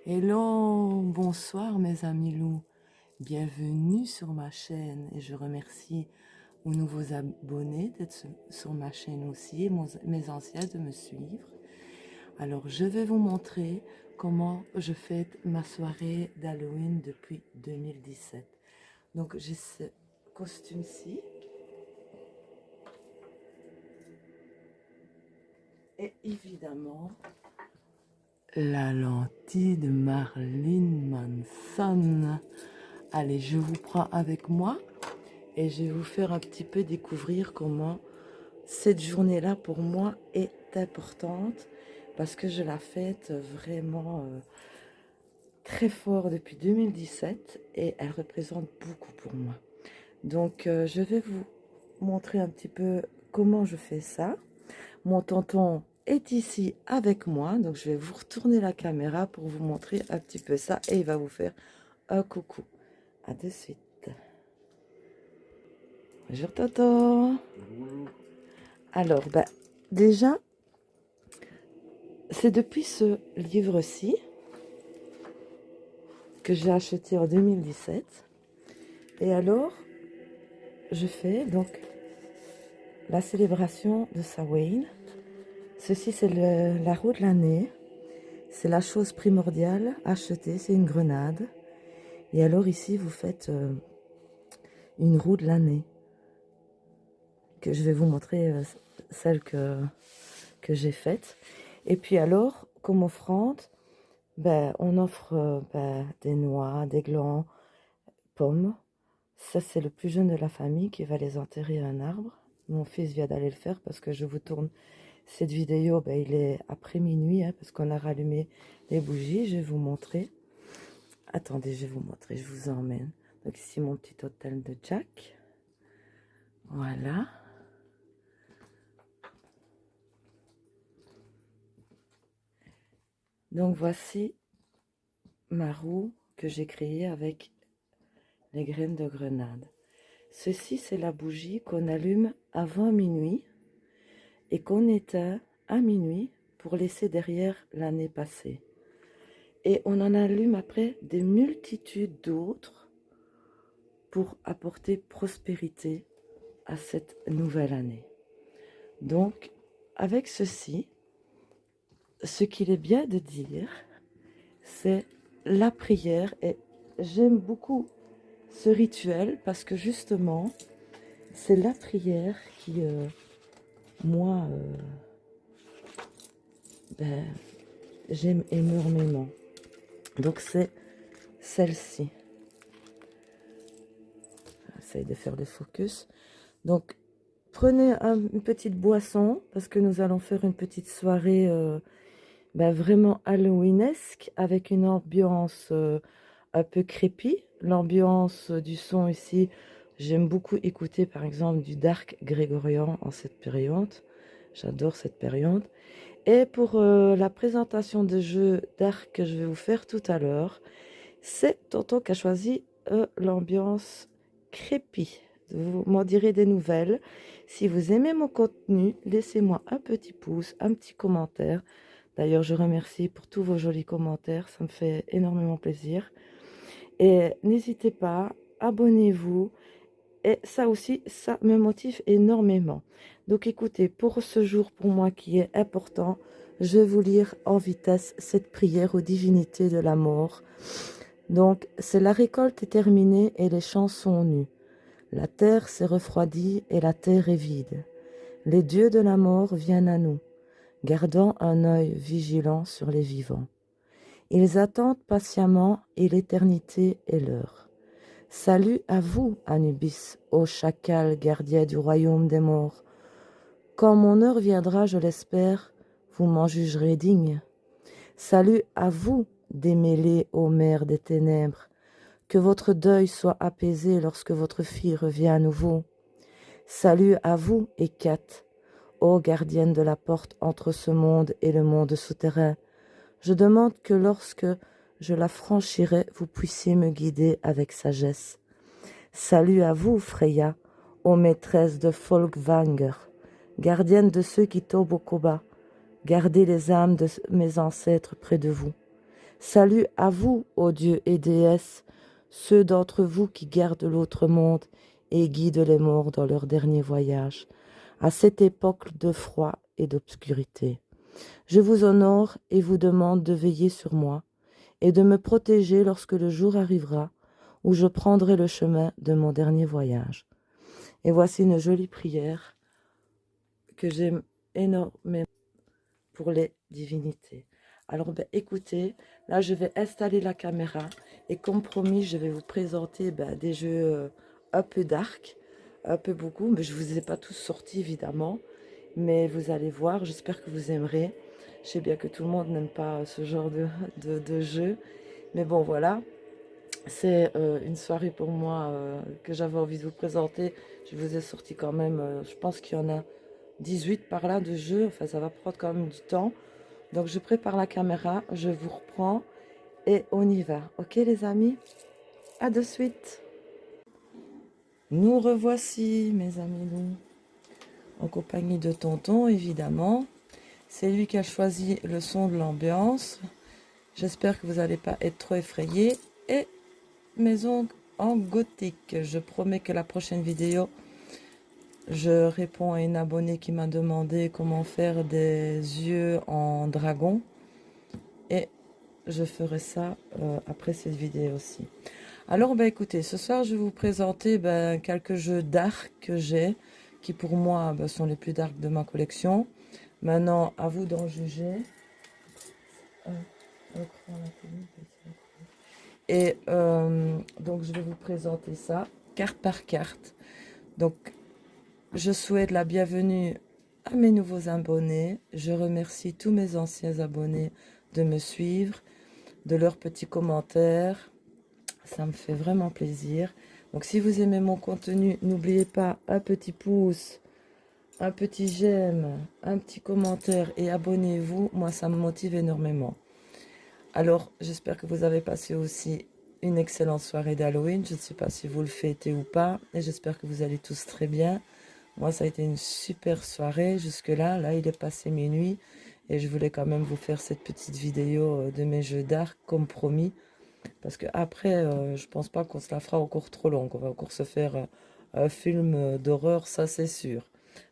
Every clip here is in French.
Hello, bonsoir mes amis loups, bienvenue sur ma chaîne et je remercie aux nouveaux abonnés d'être sur ma chaîne aussi et mes anciens de me suivre. Alors je vais vous montrer comment je fête ma soirée d'Halloween depuis 2017. Donc j'ai ce costume-ci et évidemment la lentille de Marilyn Manson. Allez, je vous prends avec moi et je vais vous faire un petit peu découvrir comment cette journée-là pour moi est importante parce que je la fête vraiment très fort depuis 2017 et elle représente beaucoup pour moi. Donc je vais vous montrer un petit peu comment je fais ça. Mon tonton est ici avec moi, donc je vais vous retourner la caméra pour vous montrer un petit peu ça et il va vous faire un coucou. À de suite. Bonjour tonton. Alors, déjà, c'est depuis ce livre-ci que j'ai acheté en 2017. Et alors, je fais donc la célébration de Samhain. Ceci, c'est la roue de l'année. C'est la chose primordiale à acheter, c'est une grenade. Et alors ici, vous faites une roue de l'année. Que je vais vous montrer celle que j'ai faite. Et puis alors, comme offrande, on offre des noix, des glands, pommes. Ça, c'est le plus jeune de la famille qui va les enterrer à un arbre. Mon fils vient d'aller le faire parce que je vous tourne cette vidéo. Il est après minuit parce qu'on a rallumé les bougies. Je vais vous montrer. Attendez, je vais vous montrer. Je vous emmène. Donc ici, mon petit hôtel de Jack. Voilà. Donc voici ma roue que j'ai créée avec les graines de grenade. Ceci, c'est la bougie qu'on allume avant minuit et qu'on éteint à minuit pour laisser derrière l'année passée. Et on en allume après des multitudes d'autres pour apporter prospérité à cette nouvelle année. Donc, avec ceci, ce qu'il est bien de dire, c'est la prière. Et j'aime beaucoup ce rituel parce que justement, c'est la prière qui, moi, j'aime énormément. Donc c'est celle-ci. J'essaye de faire le focus. Donc prenez une petite boisson parce que nous allons faire une petite soirée vraiment halloweenesque avec une ambiance un peu créepy. L'ambiance du son ici, j'aime beaucoup écouter par exemple du dark grégorien en cette période. J'adore cette période. Et pour la présentation de jeux dark que je vais vous faire tout à l'heure, c'est Tonton qui a choisi l'ambiance créepy. Vous m'en direz des nouvelles. Si vous aimez mon contenu, laissez-moi un petit pouce, un petit commentaire. D'ailleurs, je remercie pour tous vos jolis commentaires. Ça me fait énormément plaisir. Et n'hésitez pas, abonnez-vous. Et ça aussi, ça me motive énormément. Donc écoutez, pour ce jour, pour moi qui est important, je vais vous lire en vitesse cette prière aux divinités de la mort. Donc, c'est la récolte est terminée et les champs sont nus. La terre s'est refroidie et la terre est vide. Les dieux de la mort viennent à nous, gardant un œil vigilant sur les vivants. Ils attendent patiemment et l'éternité est leur. Salut à vous, Anubis, ô chacal gardien du royaume des morts. Quand mon heure viendra, je l'espère, vous m'en jugerez digne. Salut à vous, démêlés ô mers des ténèbres. Que votre deuil soit apaisé lorsque votre fille revient à nouveau. Salut à vous, Hécate, ô gardienne de la porte entre ce monde et le monde souterrain. Je demande que lorsque je la franchirai, vous puissiez me guider avec sagesse. Salut à vous, Freya, ô maîtresse de Folkvanger, gardienne de ceux qui tombent au combat. Gardez les âmes de mes ancêtres près de vous. Salut à vous, ô dieux et déesses, ceux d'entre vous qui gardent l'autre monde et guident les morts dans leur dernier voyage, à cette époque de froid et d'obscurité. Je vous honore et vous demande de veiller sur moi et de me protéger lorsque le jour arrivera où je prendrai le chemin de mon dernier voyage. Et voici une jolie prière que j'aime énormément pour les divinités. Alors, écoutez, là, je vais installer la caméra et comme promis, je vais vous présenter des jeux un peu dark, un peu beaucoup, mais je ne vous ai pas tous sortis, évidemment. Mais vous allez voir, j'espère que vous aimerez. Je sais bien que tout le monde n'aime pas ce genre de jeu. Mais bon, voilà. C'est une soirée pour moi que j'avais envie de vous présenter. Je vous ai sorti quand même, je pense qu'il y en a 18 par là de jeux. Enfin, ça va prendre quand même du temps. Donc, je prépare la caméra, je vous reprends et on y va. Ok, les amis? À de suite. Nous revoici, mes amis, nous, en compagnie de Tonton, évidemment. C'est lui qui a choisi le son de l'ambiance. J'espère que vous n'allez pas être trop effrayés. Et maison en gothique. Je promets que la prochaine vidéo, je réponds à une abonnée qui m'a demandé comment faire des yeux en dragon. Et je ferai ça après cette vidéo aussi. Alors, écoutez, ce soir, je vais vous présenter quelques jeux dark que j'ai, qui pour moi sont les plus dark de ma collection. Maintenant, à vous d'en juger. Et donc, je vais vous présenter ça, carte par carte. Donc, je souhaite la bienvenue à mes nouveaux abonnés. Je remercie tous mes anciens abonnés de me suivre, de leurs petits commentaires. Ça me fait vraiment plaisir. Donc, si vous aimez mon contenu, n'oubliez pas un petit pouce, un petit j'aime, un petit commentaire et abonnez-vous. Moi, ça me motive énormément. Alors, j'espère que vous avez passé aussi une excellente soirée d'Halloween. Je ne sais pas si vous le fêtez ou pas. Et j'espère que vous allez tous très bien. Moi, ça a été une super soirée jusque-là. Là, il est passé minuit. Et je voulais quand même vous faire cette petite vidéo de mes jeux d'art, comme promis. Parce qu'après, je pense pas qu'on se la fera encore trop longue. On va encore se faire un film d'horreur, ça c'est sûr.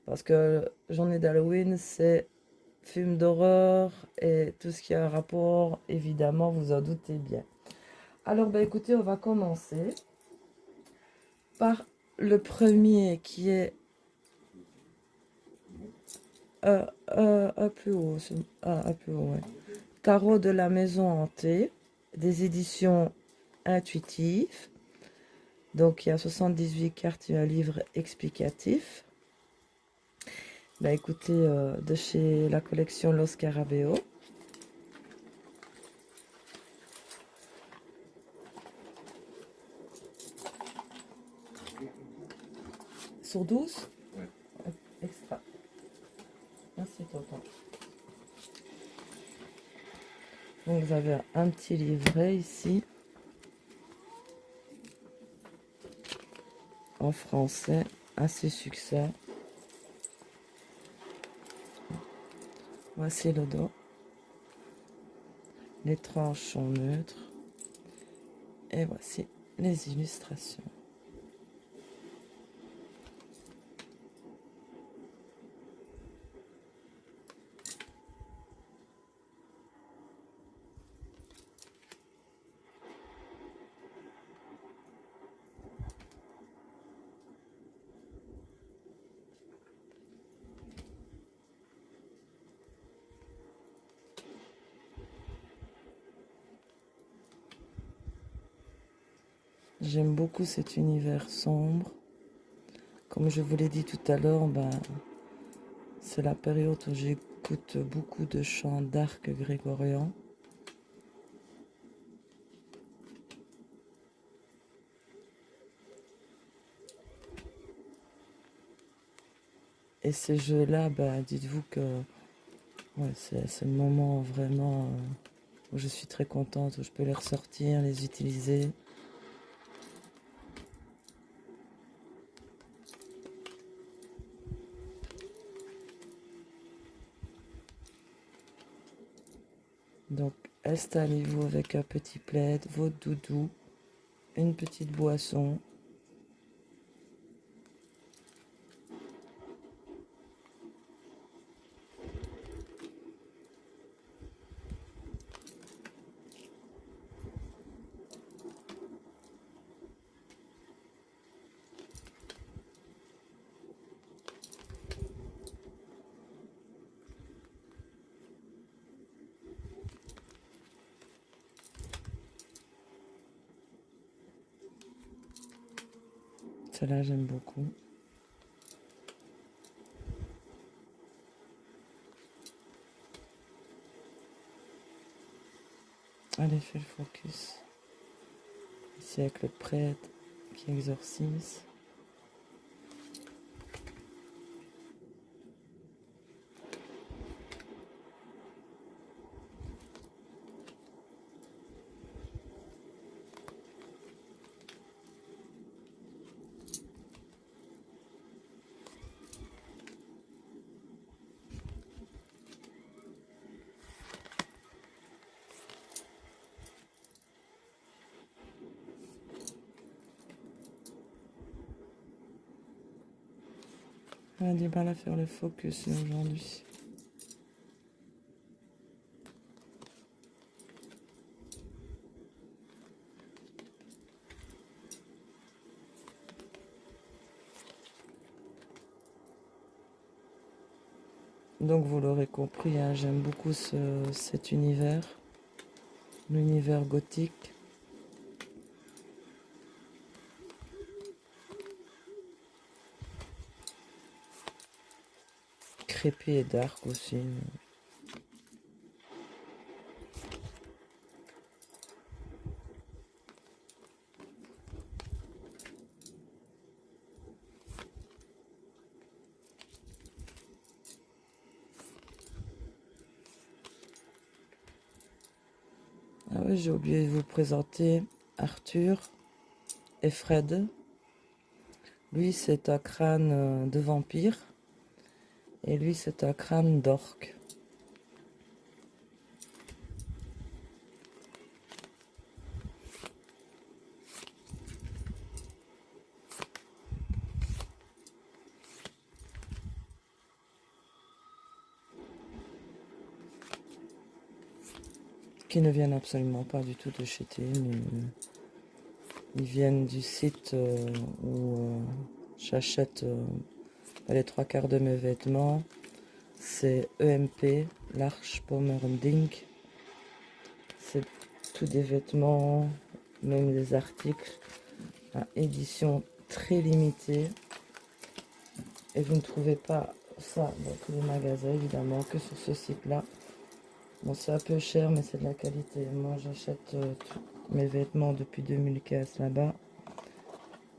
Parce que journée d'Halloween, c'est film d'horreur et tout ce qui a un rapport, évidemment, vous en doutez bien. Alors, écoutez, on va commencer par le premier qui est un peu haut. Un peu haut, ouais. Tarot de la maison hantée, des éditions intuitives. Donc, il y a 78 cartes et un livre explicatif. Écoutez, de chez la collection Los Scarabeo. Sur 12 ? Ouais. Extra. Merci, tonton. Donc, vous avez un petit livret ici. En français, assez succinct. Voici le dos. Les tranches sont neutres. Et voici les illustrations. J'aime beaucoup cet univers sombre. Comme je vous l'ai dit tout à l'heure, c'est la période où j'écoute beaucoup de chants d'arc grégorien. Et ces jeux-là, dites-vous que ouais, c'est le moment vraiment où je suis très contente, où je peux les ressortir, les utiliser. Donc, installez-vous avec un petit plaid, votre doudou, une petite boisson. Celle-là, j'aime beaucoup. Allez, fais le focus. Ici avec le prêtre qui exorcise. On a du mal à faire le focus aujourd'hui. Donc vous l'aurez compris, hein, j'aime beaucoup cet univers, l'univers gothique. Crépy et dark aussi. Ah oui, j'ai oublié de vous présenter Arthur et Fred. Lui, c'est un crâne de vampire. Et lui, c'est un crâne d'orque. Qui ne viennent absolument pas du tout de chez Tim. Ils viennent du site où j'achète les trois quarts de mes vêtements. C'est EMP, l'Arche Pommerdink. C'est tous des vêtements, même des articles à édition très limitée. Et vous ne trouvez pas ça dans tous les magasins, évidemment, que sur ce site-là. Bon, c'est un peu cher, mais c'est de la qualité. Moi, j'achète tous mes vêtements depuis 2015 là-bas.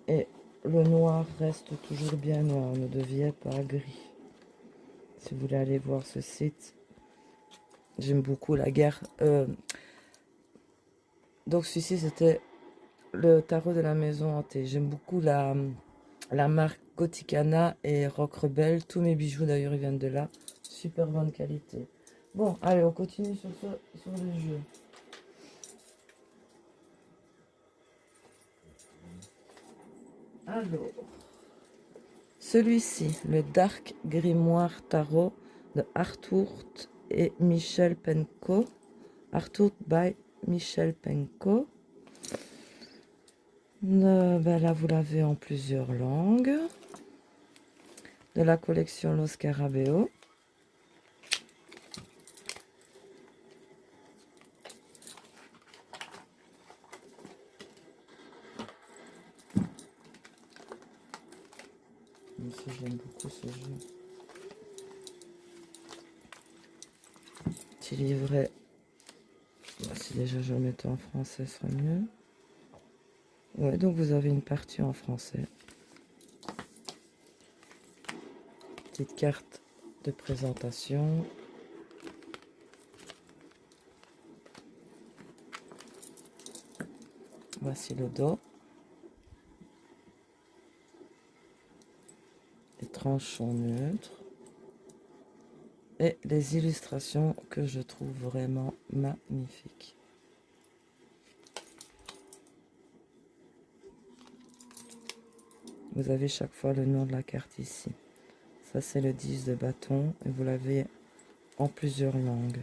Et le noir reste toujours bien noir, ne devient pas gris. Si vous voulez aller voir ce site, j'aime beaucoup la guerre. Donc, celui-ci, c'était le tarot de la maison hantée. J'aime beaucoup la marque Gothicana et Rock Rebel. Tous mes bijoux, d'ailleurs, ils viennent de là. Super bonne qualité. Bon, allez, on continue sur le jeu. Alors, celui-ci, le Dark Grimoire Tarot de Arthur et Michel Penco. Arthur by Michel Penco. Ben là, vous l'avez en plusieurs langues. De la collection Los Scarabeo. J'aime beaucoup ce jeu. Petit livret. Si déjà je le mettais en français, ce serait mieux. Ouais, donc vous avez une partie en français. Petite carte de présentation. Voici le dos. Les tranches sont neutres. et les illustrations que je trouve vraiment magnifiques. Vous avez chaque fois le nom de la carte ici. Ça, c'est le 10 de bâton et vous l'avez en plusieurs langues.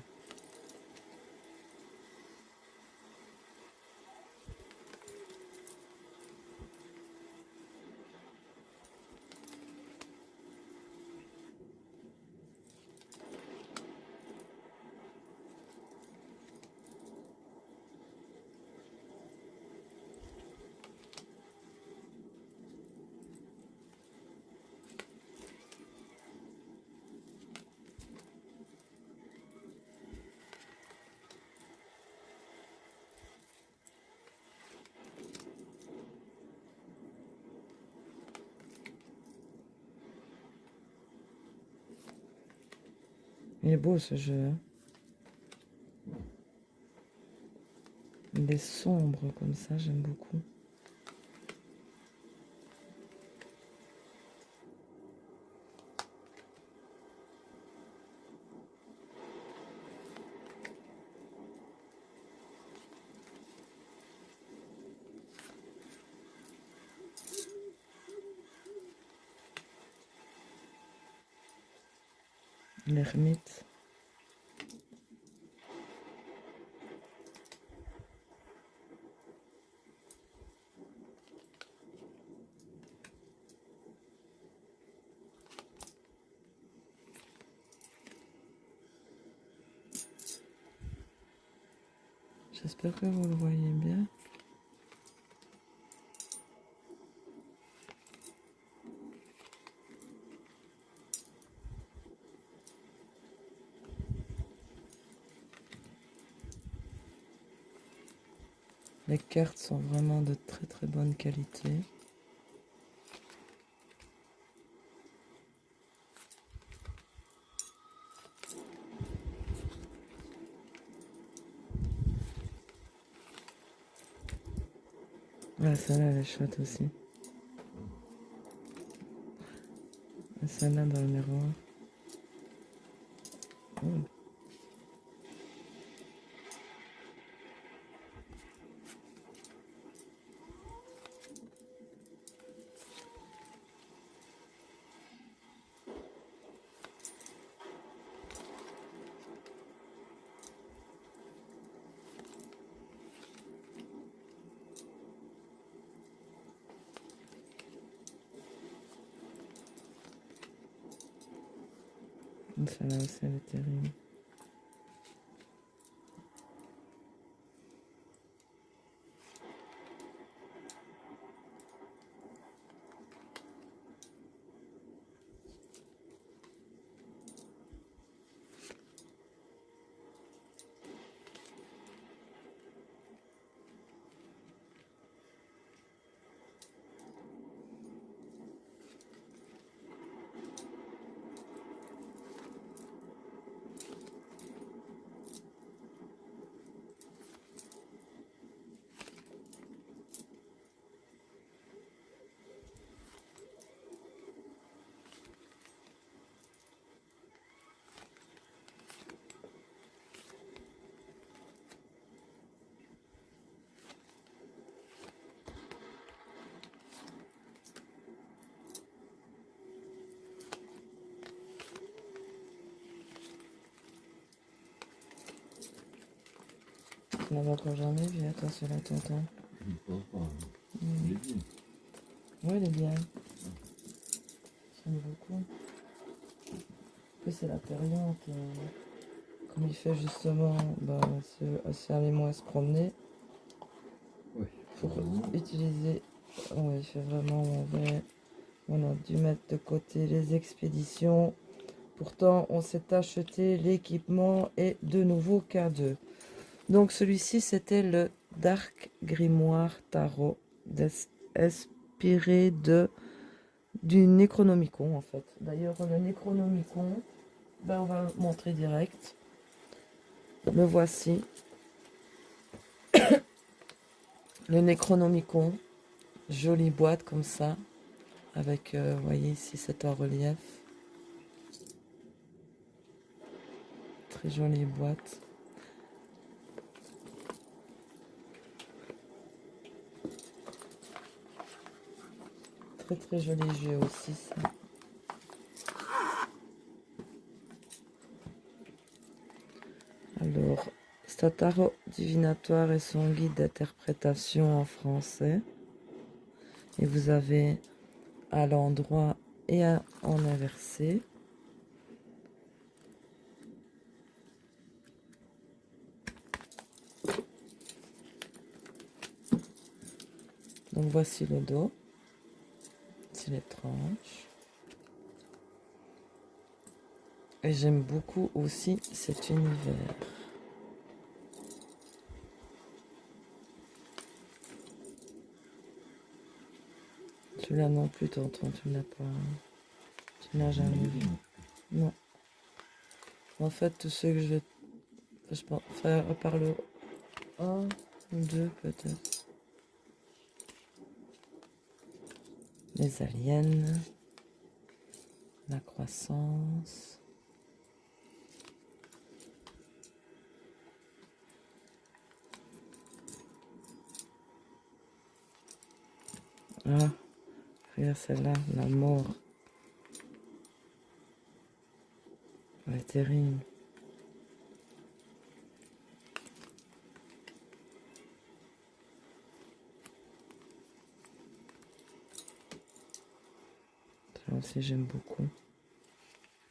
Il est beau ce jeu, hein. Il est sombre comme ça, j'aime beaucoup. L'ermite. J'espère que vous le voyez bien. Les cartes sont vraiment de très très bonne qualité. Ah, celle-là, elle est chouette aussi. Et celle-là dans le miroir. Oh. Celle-là aussi, elle est terrible. Tu n'en as encore jamais vu, toi, sur la tonton. Il est bien. Oui, il est bien. J'aime beaucoup. En plus, c'est la période. Comme il fait justement, bah, c'est aller moins se promener. Oui. Pour utiliser. Oui, il fait vraiment mauvais. On a dû mettre de côté les expéditions. Pourtant, on s'est acheté l'équipement et de nouveaux cadeaux. Donc celui-ci, c'était le Dark Grimoire Tarot, inspiré du Necronomicon en fait. D'ailleurs, le Necronomicon, ben, on va le montrer direct. Le voici. Le Necronomicon, jolie boîte comme ça, avec, vous voyez ici, c'est en relief. très jolie boîte. Très joli jeu aussi ça. Alors, c'est un tarot divinatoire et son guide d'interprétation en français. Et vous avez à l'endroit et en inversé. Donc voici le dos. C'est les tranches. Et j'aime beaucoup aussi cet univers. Celui-là non plus, tonton, tu n'as pas... Tu n'as jamais vu. Non. En fait, tous ceux que je pense faire par le 1 ou 2 peut-être. Les aliens. La croissance. Ah, regarde celle-là, la mort. Elle est terrible. Ça aussi j'aime beaucoup.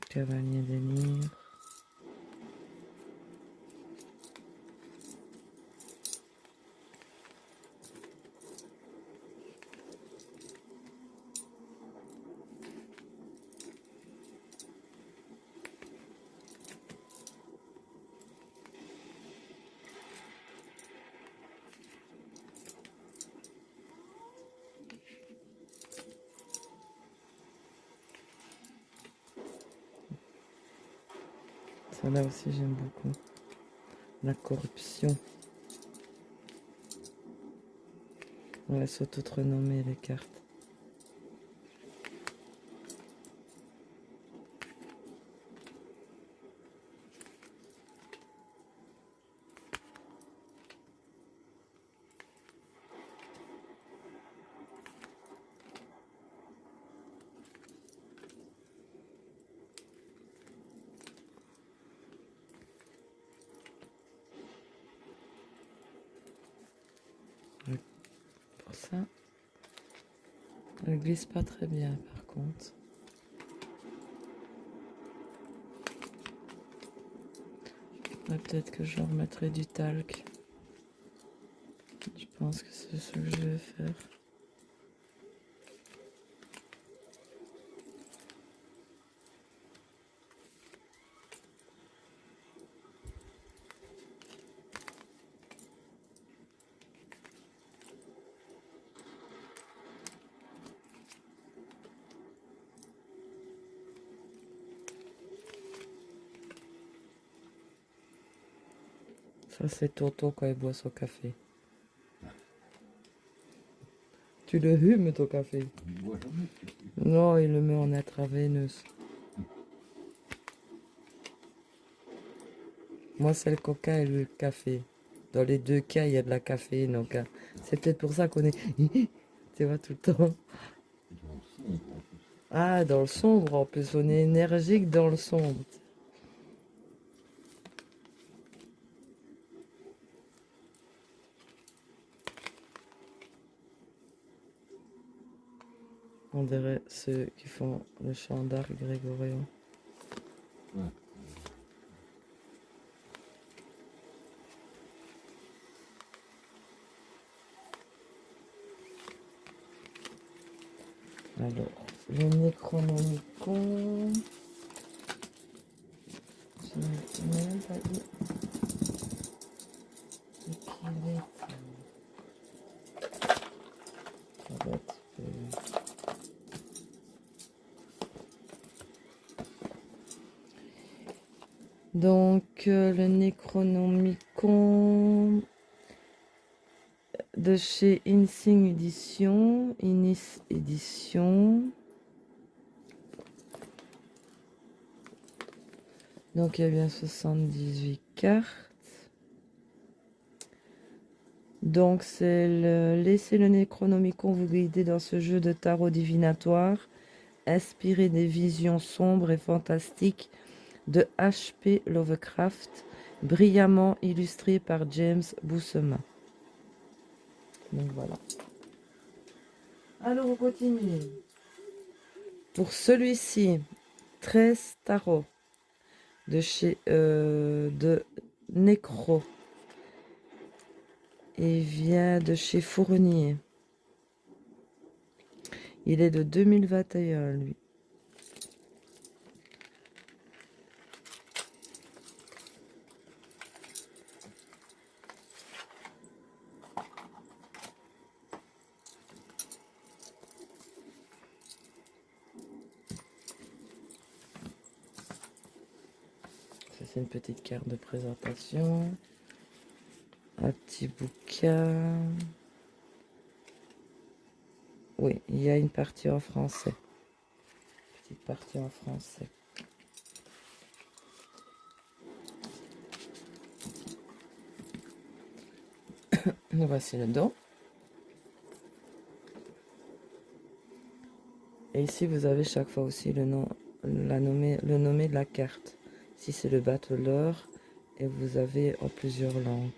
Cavalier des livres. Celle-là aussi j'aime beaucoup. La corruption. On va s'auto-renommer les cartes. Pour ça, elle glisse pas très bien par contre. Ouais, peut-être que je remettrai du talc. Je pense que c'est ce que je vais faire. Ça c'est Toto quand il boit son café. Tu le humes ton café? Non, il le met en intraveineuse. Moi c'est le coca et le café. Dans les deux cas il y a de la caféine. Donc c'est peut-être pour ça qu'on est... tu vois tout le temps. Ah, dans le sombre en plus. On est énergique dans le sombre. On dirait ceux qui font le chant d'art grégorien. Ouais. Alors, le Necronomicon. Je n'ai même pas dit. Ça va être... Donc, le Necronomicon de chez Insing Édition, Inis Édition. Donc il y a bien 78 cartes. Donc c'est laissez le Necronomicon vous guider dans ce jeu de tarot divinatoire, inspiré des visions sombres et fantastiques de H.P. Lovecraft, brillamment illustré par James Boussemin. Donc voilà. Alors on continue. Pour celui-ci, 13 tarots de chez de Necro. Il vient de chez Fournier. Il est de 2021, lui. Ça, c'est une petite carte de présentation. Un petit bouquin. Oui, il y a une partie en français. Petite partie en français. Nous voici le dos. Et ici, vous avez chaque fois aussi le nom, le nommé de la carte. Ici, c'est le Battler et vous avez en plusieurs langues.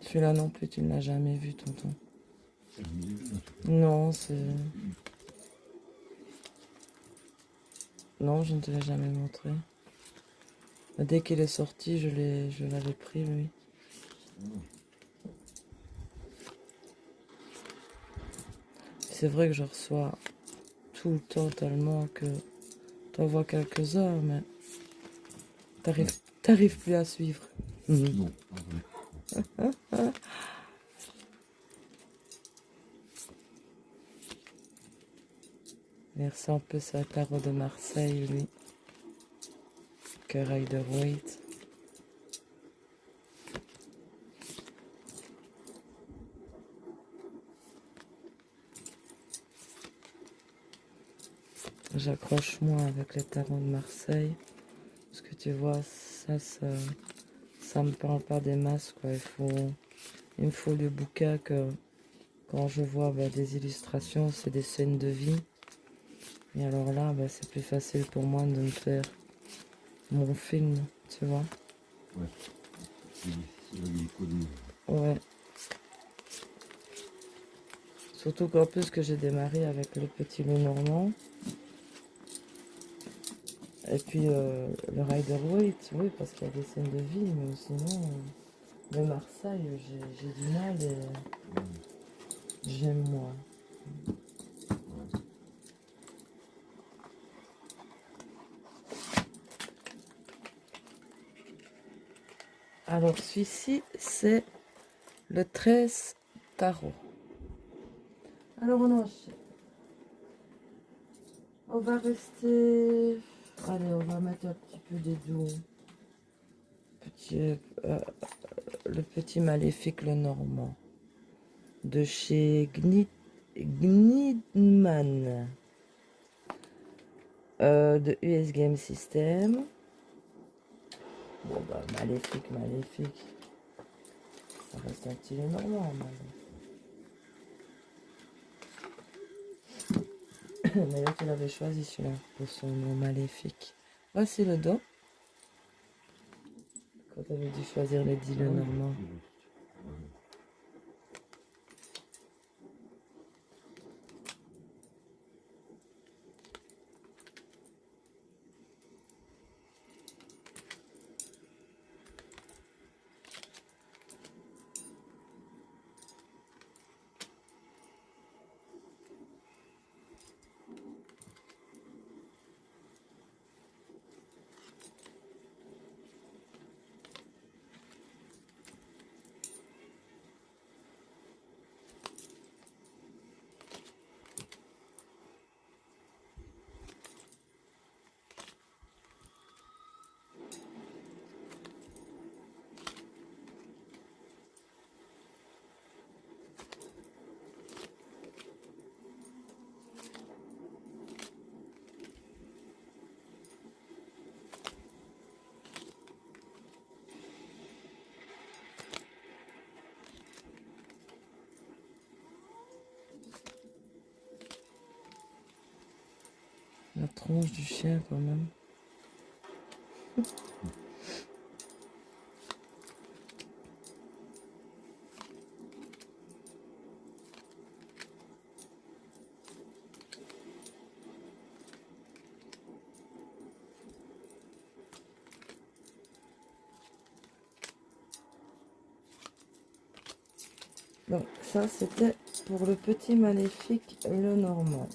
Celui-là non plus, tu ne l'as jamais vu, tonton. Non, c'est... Non, je ne te l'ai jamais montré. Dès qu'il est sorti, je l'avais pris, lui. C'est vrai que je reçois tout le temps tellement que t'en vois quelques heures, mais t'arrives plus à suivre. Non, pas vrai. Merci un peu sa tarot de Marseille, lui. Que Rider-Waite. J'accroche moins avec les tarots de Marseille. Parce que tu vois, ça me parle pas des masses, quoi. Il me faut le bouquin que quand je vois des illustrations, c'est des scènes de vie. Et alors là, c'est plus facile pour moi de me faire mon film, tu vois. Ouais. C'est difficile à décoder. Ouais. Surtout qu'en plus que j'ai démarré avec le petit loup normand. Et puis le Rider-Waite, oui, parce qu'il y a des scènes de vie, mais sinon, le Marseille, j'ai du mal et j'aime moins. Alors celui-ci, c'est le 13 tarot. Alors on enchaîne. On va rester... Allez, on va mettre un petit peu des doux. Le petit maléfique, le normand. De chez Gnidman. De US Game System. Bon bah maléfique, maléfique. Ça reste un petit normand. Mais là tu l'avais choisi celui-là pour son nom maléfique. Voici le dos. Quand tu avais dû choisir les 10 le normand. La tronche du chien quand même. Donc ça c'était pour le petit maléfique le normand.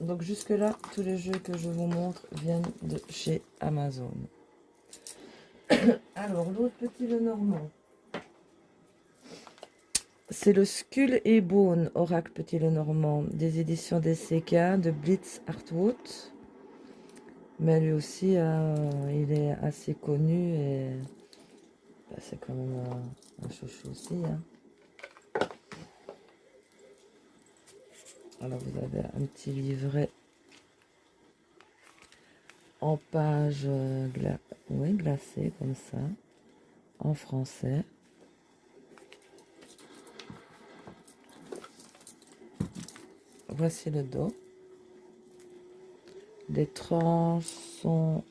Donc jusque là tous les jeux que je vous montre viennent de chez Amazon. Alors l'autre petit le normand, c'est le Skull et Bone Oracle Petit le Normand des éditions DCK de Blitz Artwood. Mais lui aussi, il est assez connu et bah, c'est quand même un chouchou aussi. Hein. Alors vous avez un petit livret en page glacée comme ça, en français. Voici le dos. Les tranches sont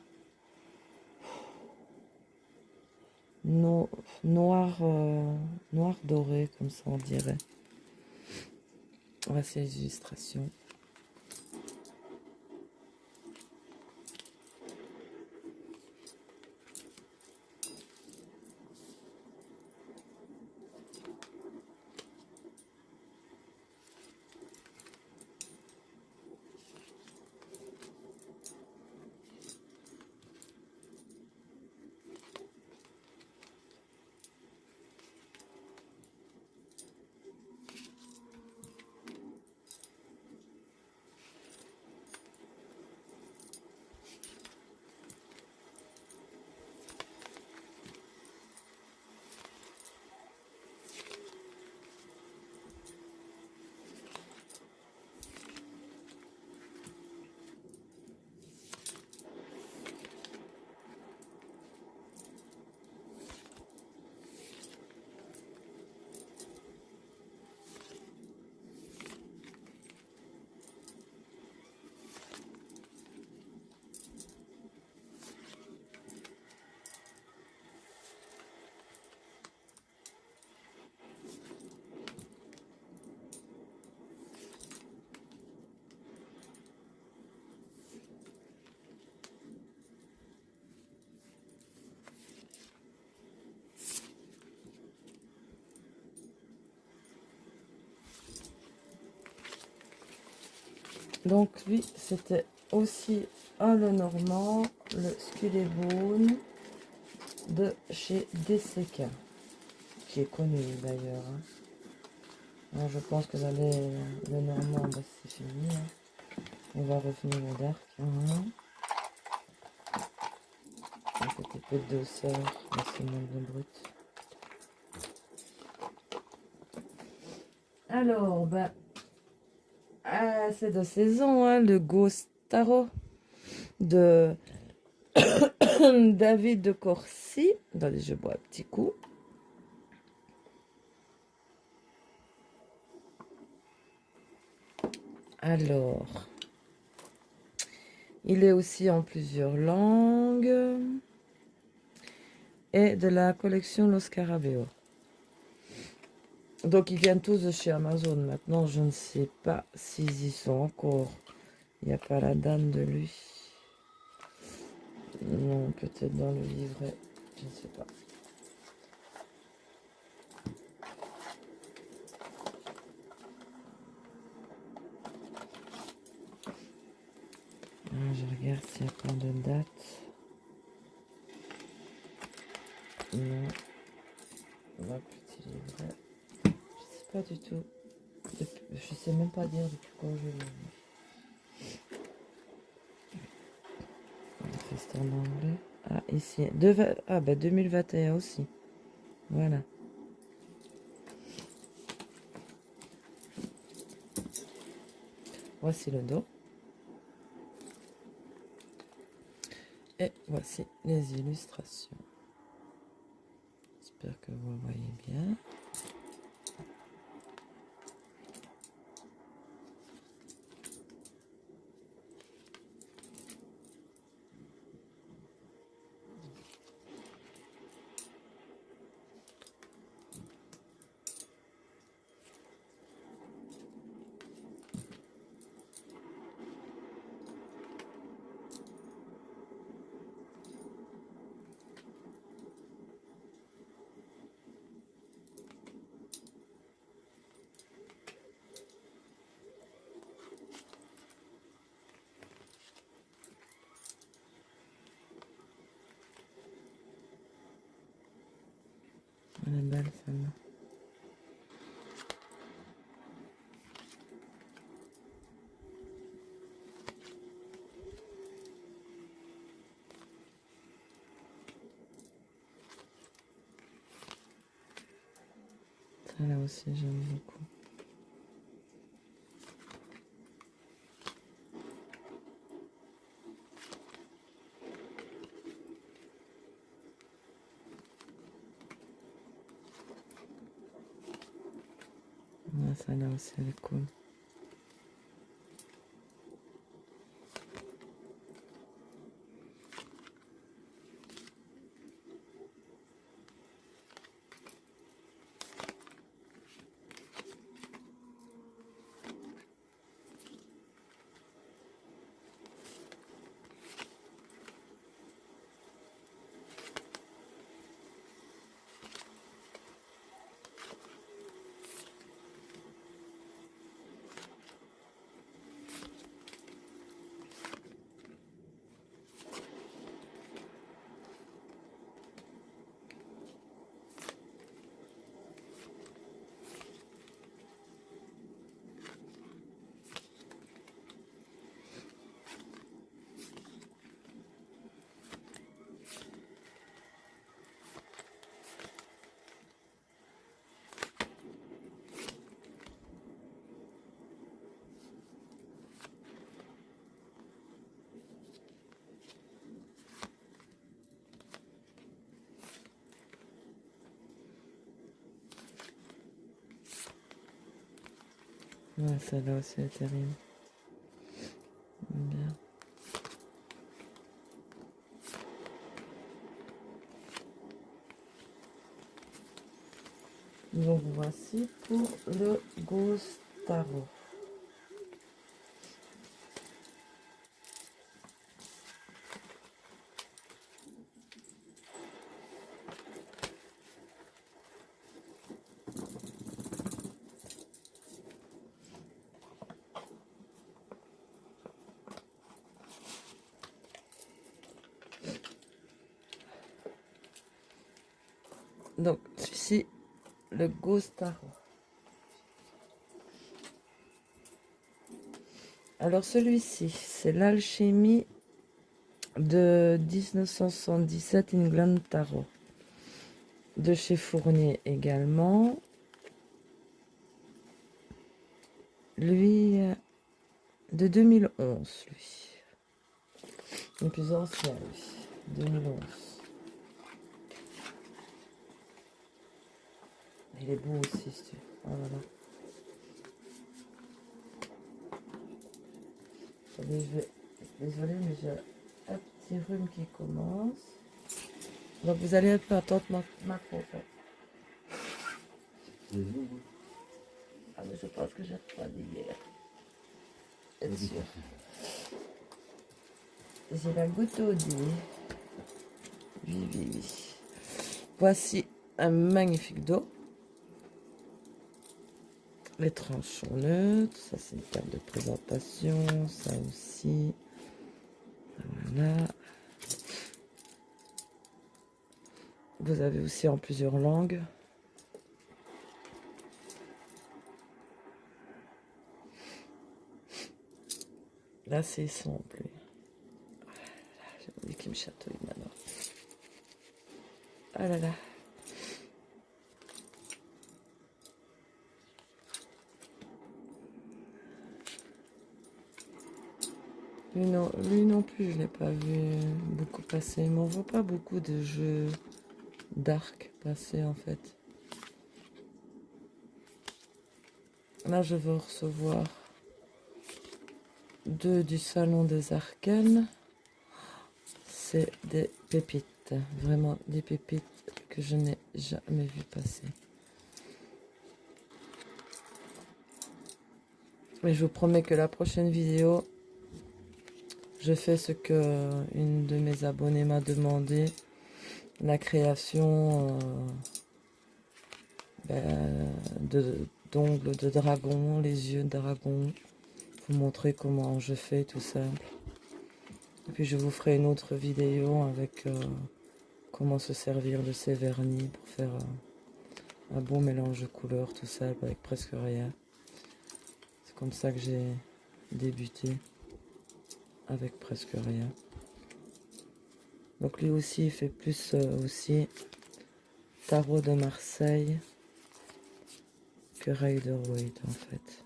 noir doré, comme ça on dirait. Voici les illustrations. Donc lui, c'était aussi un le normand, le Skull et Bone de chez DCK, qui est connu d'ailleurs. Hein. Alors, je pense que là, le normand, bah, c'est fini. Hein. On va revenir au dark. Hein. Un petit peu de douceur, mais c'est moins bien brut. Alors, bah, c'est de saison, hein, le Ghost Tarot de David de Corcy. Attendez, je bois un petit coup. Alors, Il est aussi en plusieurs langues. Et de la collection Los Scarabeo. Donc, ils viennent tous de chez Amazon. Maintenant, je ne sais pas s'ils y sont encore. Il n'y a pas la date de lui. Non, peut-être dans le livret. Je ne sais pas. Alors, je regarde s'il n'y a pas de date. Non. Là, petit livret. Je sais pas du tout. Je sais même pas dire depuis quand je l'ai vu. C'est en anglais. Ah, ici. Ah, bah 2021 aussi. Voilà. Voici le dos. Et voici les illustrations. J'espère que vous voyez bien. Elle est belle celle-là. Celle-là aussi j'aime beaucoup. Ouais, celle-là aussi elle est cool. Ouais, celle-là aussi est terrible. Bien. Donc voici pour le Ghost Tarot. Donc celui-ci, le Ghost Tarot. Alors celui-ci, c'est l'alchimie de 1977 England Tarot. De chez Fournier également. Lui, de 2011, lui. Le plus ancien, lui. 2011. Il est beau aussi, si tu veux. Oh là là. Attendez, je vais Désolée, mais j'ai un petit rhume qui commence. Donc vous allez un peu attendre ma prof. Ah mais je pense que j'ai refroidi hier. Être sûr. J'ai la goutte au nez. Oui, oui, oui. Voici un magnifique dos. Les tranches sont neutres. Ça, c'est une carte de présentation. Ça aussi. Voilà. Vous avez aussi en plusieurs langues. Là, c'est simple. J'ai envie qu'il me chatouille maintenant. Ah là là. Lui non plus, je ne l'ai pas vu beaucoup passer. Il m'envoie pas beaucoup de jeux d'arc passer en fait. Là, je veux recevoir 2 du Salon des Arcanes. C'est des pépites, vraiment des pépites que je n'ai jamais vu passer. Et je vous promets que la prochaine vidéo, je fais ce que une de mes abonnées m'a demandé, la création d'ongles de dragon, les yeux de dragon, vous montrer comment je fais tout simple. Et puis je vous ferai une autre vidéo avec comment se servir de ces vernis pour faire un bon mélange de couleurs tout simple avec presque rien. C'est comme ça que j'ai débuté, avec presque rien. Donc lui aussi il fait plus aussi tarot de Marseille que Rider-Waite en fait.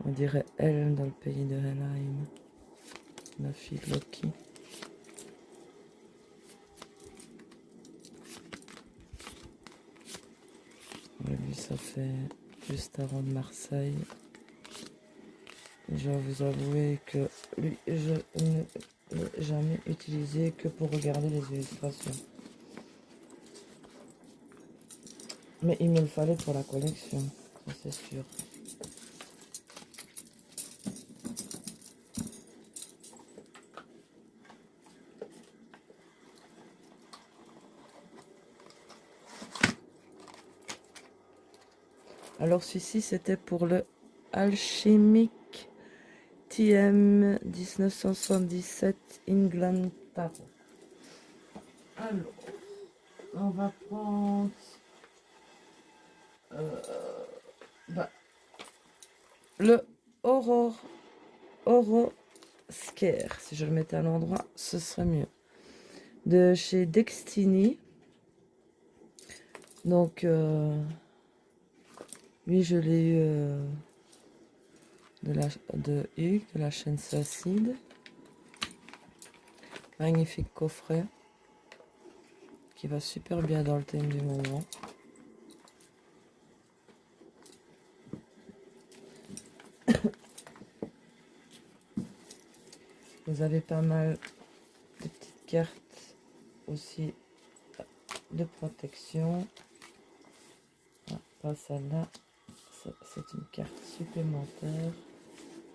On dirait elle dans le pays de Helheim, la fille de Loki. Et lui ça fait juste avant de Marseille. Je dois vous avouer que lui, je ne l'ai jamais utilisé que pour regarder les illustrations. Mais il me le fallait pour la collection, ça c'est sûr. Alors celui-ci c'était pour le Alchemic TM 1977 England Tarot. Alors, on va prendre le Oro Scare. Si je le mettais à l'endroit, ce serait mieux. De chez Dextini. Donc, lui, je l'ai eu de Hugues, de la chaîne Sacide. Magnifique coffret qui va super bien dans le thème du moment. Vous avez pas mal de petites cartes aussi de protection. Ah, pas celle-là, c'est une carte supplémentaire.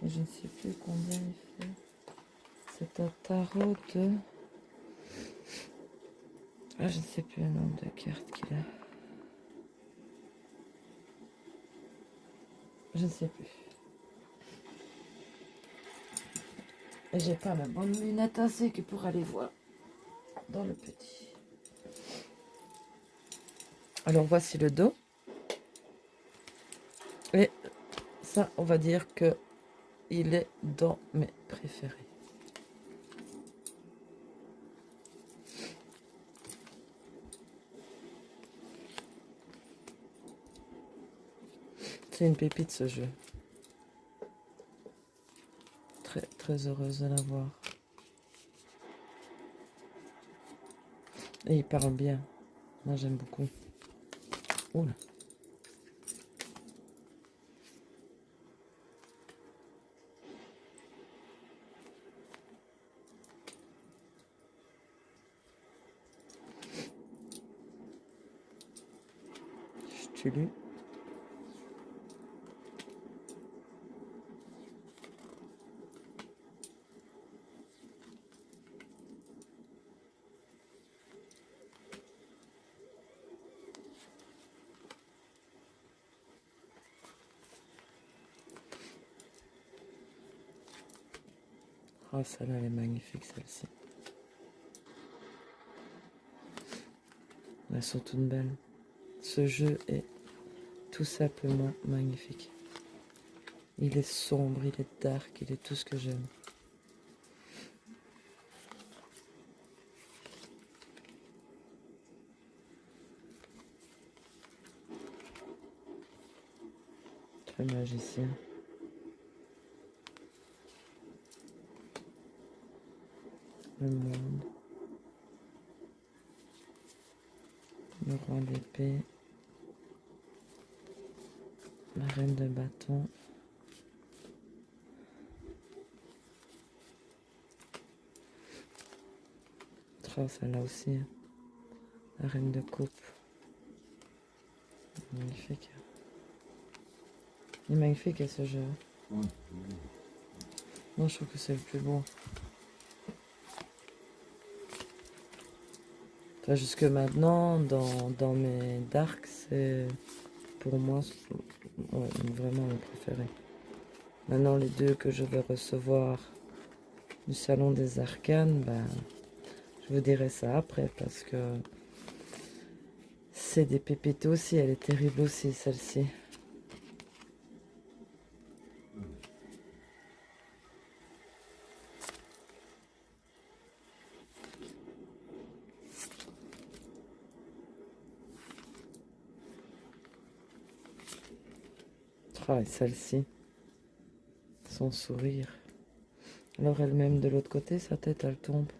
Et je ne sais plus combien il fait. C'est un tarot de... Ah, je ne sais plus le nombre de cartes qu'il a. Je ne sais plus. Et j'ai pas la bonne lunette assez que pour aller voir dans le petit. Alors voici le dos. Et ça, on va dire que il est dans mes préférés. C'est une pépite ce jeu. Très très heureuse de l'avoir. Et il parle bien. Moi j'aime beaucoup. Oula. Je lu. Oh, celle-là, elle est magnifique, celle-ci. Elles sont toutes belles. Ce jeu est tout simplement magnifique. Il est sombre, il est dark, il est tout ce que j'aime. Très magicien. Le monde. Le roi d'épée. La reine de bâton. Oh, celle-là aussi. La reine de coupe. Magnifique. Il est magnifique ce jeu. Ouais. Moi je trouve que c'est le plus beau. Enfin, jusque maintenant, dans mes darks, c'est pour moi ouais, vraiment mon préféré. Maintenant, les deux que je vais recevoir du Salon des Arcanes, ben, je vous dirai ça après parce que c'est des pépites aussi. Elle est terrible aussi, celle-ci. Ah, et celle-ci, son sourire. Alors elle-même de l'autre côté, sa tête, elle tombe.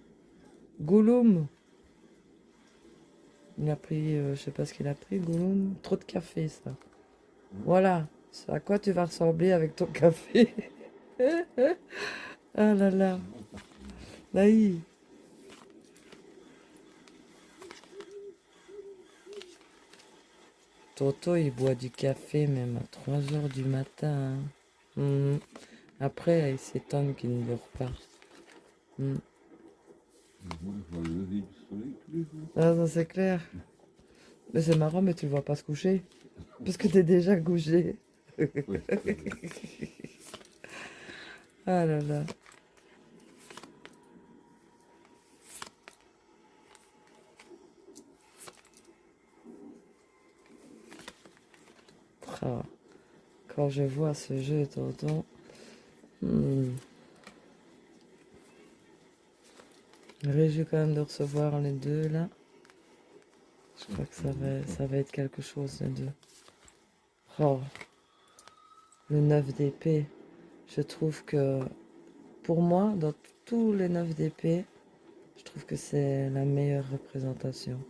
Gollum! Il a pris, je sais pas ce qu'il a pris, Gollum. Trop de café, ça. Voilà. C'est à quoi tu vas ressembler avec ton café? Ah là là. Laï. Toto, il boit du café même à 3 heures du matin. Hein. Après, il s'étonne qu'il ne dort pas. Moi, je vois le lever du soleil tous les jours. Ah, ça c'est clair. Mais c'est marrant, mais tu le vois pas se coucher. Parce que t'es déjà couché. Ouais. Ah là là. Ah. Quand je vois ce jeu, tonton. Réjoui quand même de recevoir les deux là. Je crois que ça va être quelque chose les deux. Oh. Le 9 d'épée. Je trouve que pour moi, dans tous les 9 d'épée, je trouve que c'est la meilleure représentation.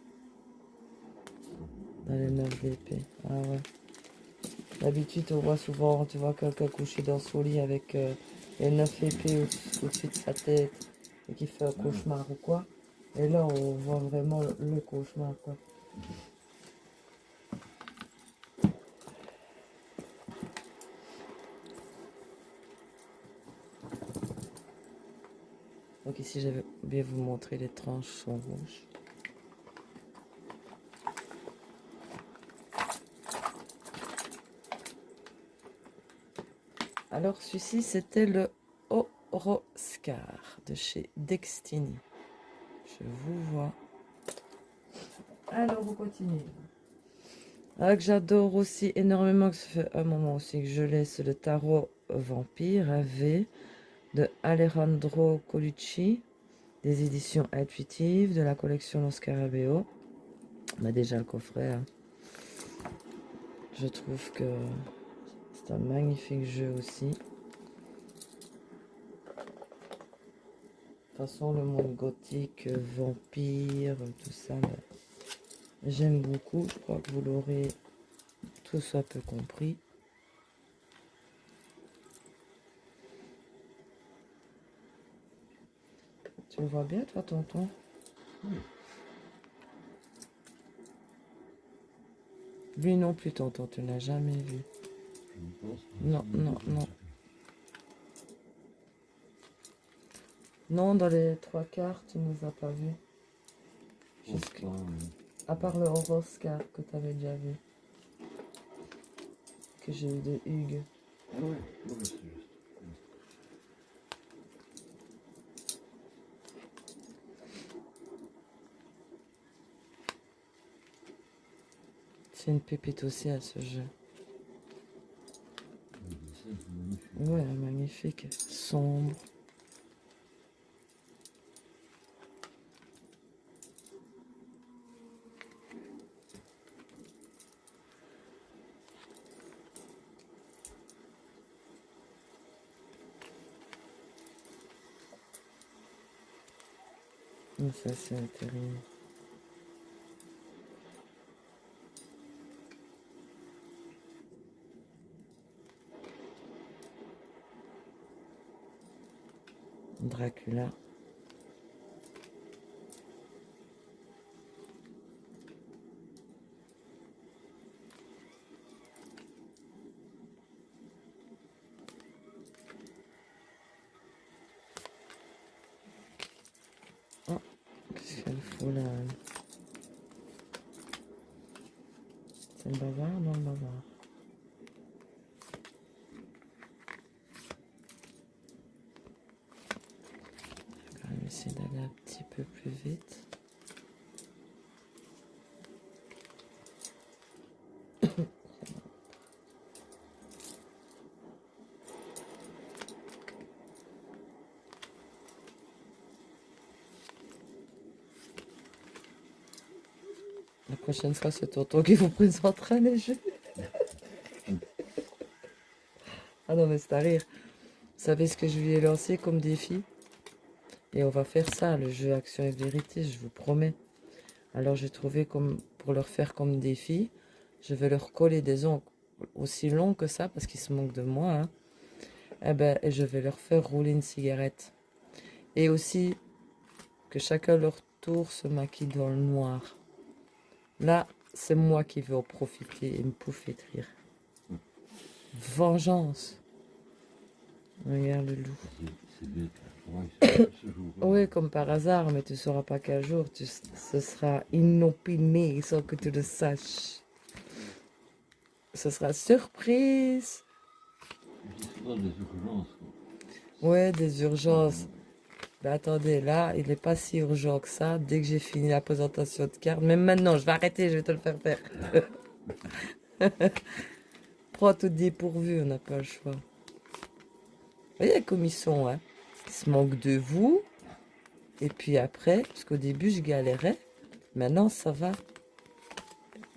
Dans les 9 d'épée. Ah ouais. D'habitude, on voit souvent, tu vois, quelqu'un couché dans son lit avec les 9 épées au-dessus de sa tête et qui fait un cauchemar ou quoi. Et là, on voit vraiment le cauchemar, quoi. Donc ici, je vais bien vous montrer les tranches sont rouges. Alors, celui-ci, c'était le Horoscar de chez Dextini. Je vous vois. Alors, on continue. Ah, que j'adore aussi énormément, que ça fait un moment aussi que je l'ai, c'est le tarot vampire AV de Alejandro Colucci, des éditions intuitives de la collection Los Scarabeo. On a déjà le coffret. Hein. Je trouve que C'est un magnifique jeu aussi. De toute façon, le monde gothique, vampire, tout ça, ben, j'aime beaucoup. Je crois que vous l'aurez tout soit peu compris. Tu le vois bien, toi, tonton? Oui. Lui non plus, tonton, tu l'as jamais vu. Je pense. Non, non, non. Non, dans les 3 quarts, tu ne nous as pas vus. Jusque... À part le Horoscar que tu avais déjà vu. Que j'ai eu de Hugues. Ah ouais, c'est juste. C'est une pépite aussi à ce jeu. C'est magnifique. Ouais, magnifique. Sombre. Mais ça, c'est terrible. Dracula. Oh, qu'est-ce qu'elle fout là? C'est le bavard? Non, le bavard. Je vais quand même essayer d'aller un petit peu plus vite. La prochaine fois, c'est tonton qui vous présentera les jeux. Ah non, mais c'est à rire. Vous savez ce que je lui ai lancé comme défi? Et on va faire ça, le jeu Action et Vérité, je vous promets. Alors j'ai trouvé comme pour leur faire comme défi, je vais leur coller des ongles aussi longs que ça parce qu'ils se moquent de moi. Hein. Et je vais leur faire rouler une cigarette. Et aussi que chacun leur tour se maquille dans le noir. Là, c'est moi qui vais en profiter et me pouffer de rire. Vengeance. Regarde le loup. C'est bête. Ouais, ce jour-là. Oui, comme par hasard, mais tu ne sauras pas qu'un jour, ce sera inopiné sans que tu le saches. Ce sera surprise. C'est pas des urgences. Quoi. Ouais, des urgences. Mais attendez, là, il n'est pas si urgent que ça. Dès que j'ai fini la présentation de cartes, même maintenant, je vais arrêter, je vais te le faire faire. Prends tout dépourvu, on n'a pas le choix. Vous voyez comme ils sont, hein. Ils se moquent de vous. Et puis après, parce qu'au début, je galérais. Maintenant, ça va.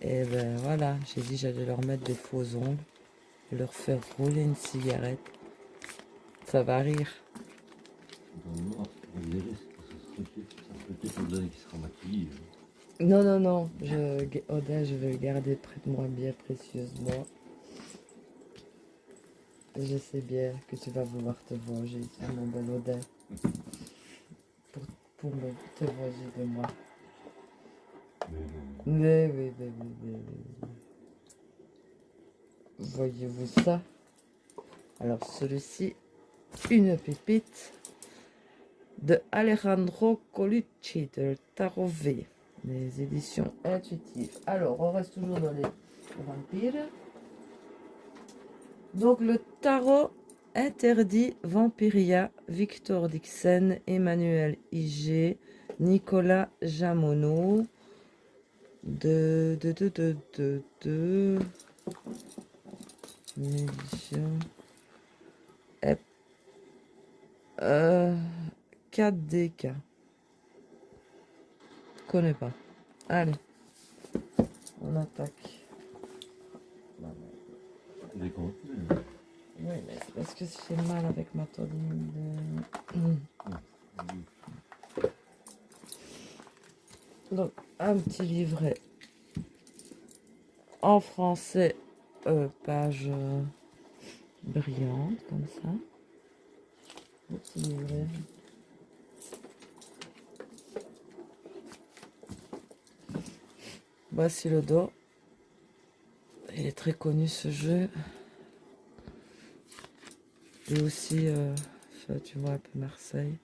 Et ben voilà, j'ai dit j'allais leur mettre des faux ongles. Leur faire rouler une cigarette. Ça va rire. Dans le noir, on dirait que ça serait peut-être Odin qui sera maquillé. Non, non, non. Oda, je vais le garder près de moi bien précieusement. Je sais bien que tu vas vouloir te venger, mon bel Oda. Pour te venger de moi. Mais oui, oui, oui, oui, oui. Voyez-vous ça? Alors, celui-ci, une pépite de Alejandro Colucci de Tarot V. Les éditions intuitives. Alors, on reste toujours dans les vampires. Donc, le tarot interdit Vampiria, Victor Dixon, Emmanuel IG, Nicolas Jamono. Édition. 4DK. Je connais pas. Allez, on attaque. les contenus. Oui, mais c'est parce que j'ai mal avec ma tordine Donc, un petit livret en français, page brillante, comme ça. Un petit livret. Voici le dos. Il est très connu ce jeu. Et aussi, tu vois un peu Marseille.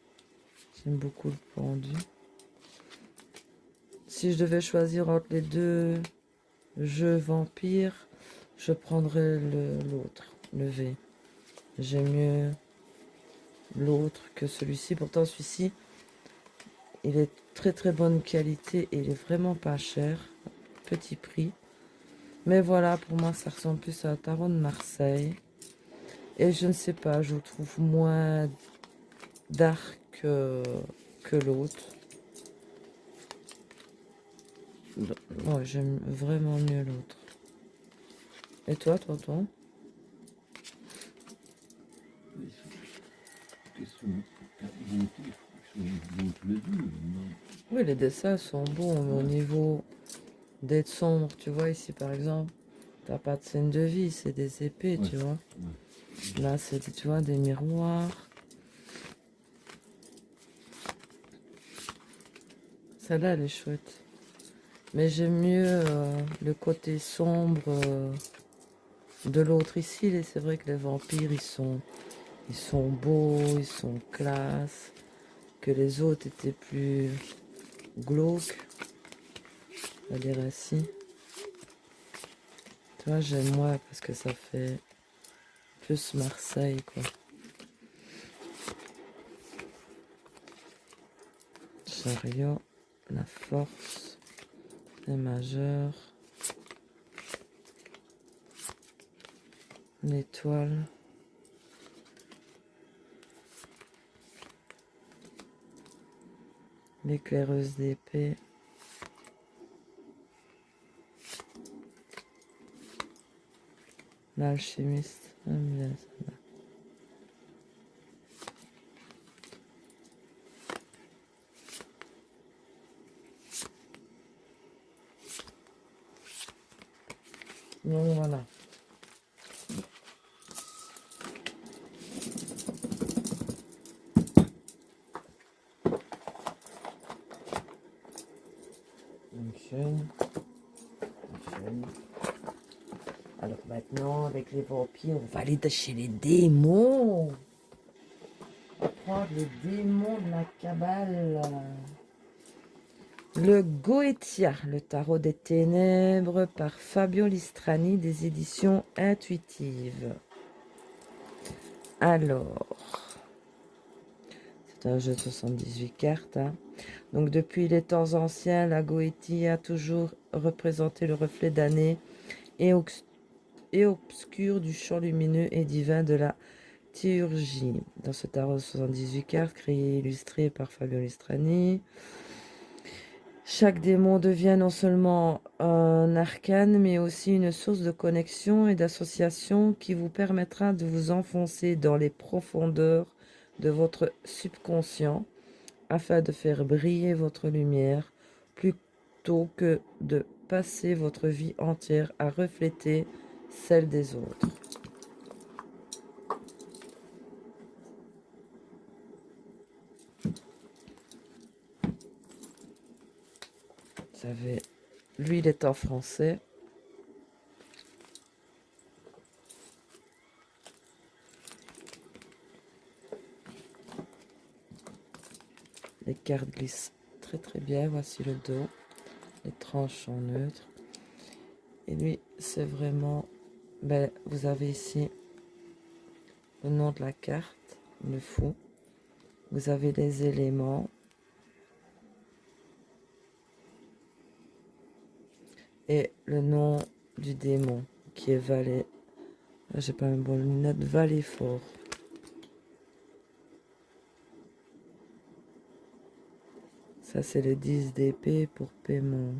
J'aime beaucoup le pendu. Si je devais choisir entre les deux jeux vampires, je prendrais l'autre, le V. J'aime mieux l'autre que celui-ci. Pourtant, celui-ci, il est très très bonne qualité et il est vraiment pas cher. Petit prix. Mais voilà, pour moi, ça ressemble plus à un tarot de Marseille. Et je ne sais pas, je le trouve moins dark que l'autre. Ouais, j'aime vraiment mieux l'autre. Et toi, tonton? Oui, les dessins sont bons, mais au niveau d'être sombre, tu vois, ici par exemple, t'as pas de scène de vie, c'est des épées, tu vois. Là, c'est, tu vois, des miroirs. Celle-là, elle est chouette. Mais j'aime mieux le côté sombre de l'autre ici. C'est vrai que les vampires, ils sont beaux, ils sont classe. Que les autres étaient plus glauques. On va dire ainsi. Tu vois, j'aime moins parce que ça fait plus Marseille, quoi. Chariot, la force, les majeurs, l'étoile, l'éclaireuse d'épée, l'alchimiste. J'aime bien ça. Donc voilà. Une chaîne. Alors maintenant, avec les vampires, on va aller chez les démons. On va prendre les démons de la cabale. Le Goetia, le tarot des ténèbres par Fabio Listrani des éditions intuitives. Alors, c'est un jeu de 78 cartes. Hein. Donc depuis les temps anciens, la Goetia a toujours représenté le reflet damné et obscur du champ lumineux et divin de la théurgie. Dans ce tarot de 78 cartes, créé et illustré par Fabio Listrani, chaque démon devient non seulement un arcane, mais aussi une source de connexion et d'association qui vous permettra de vous enfoncer dans les profondeurs de votre subconscient afin de faire briller votre lumière plutôt que de passer votre vie entière à refléter celle des autres. Vous savez, lui, il est en français. Les cartes glissent très très bien. Voici le dos. Les tranches sont neutres. Et lui, c'est vraiment... Ben, vous avez ici le nom de la carte, le fou. Vous avez les éléments. Et le nom du démon, qui est Valet. J'ai pas une bonne lunette. Valet fort. Ça, c'est le 10 d'épée pour paiement.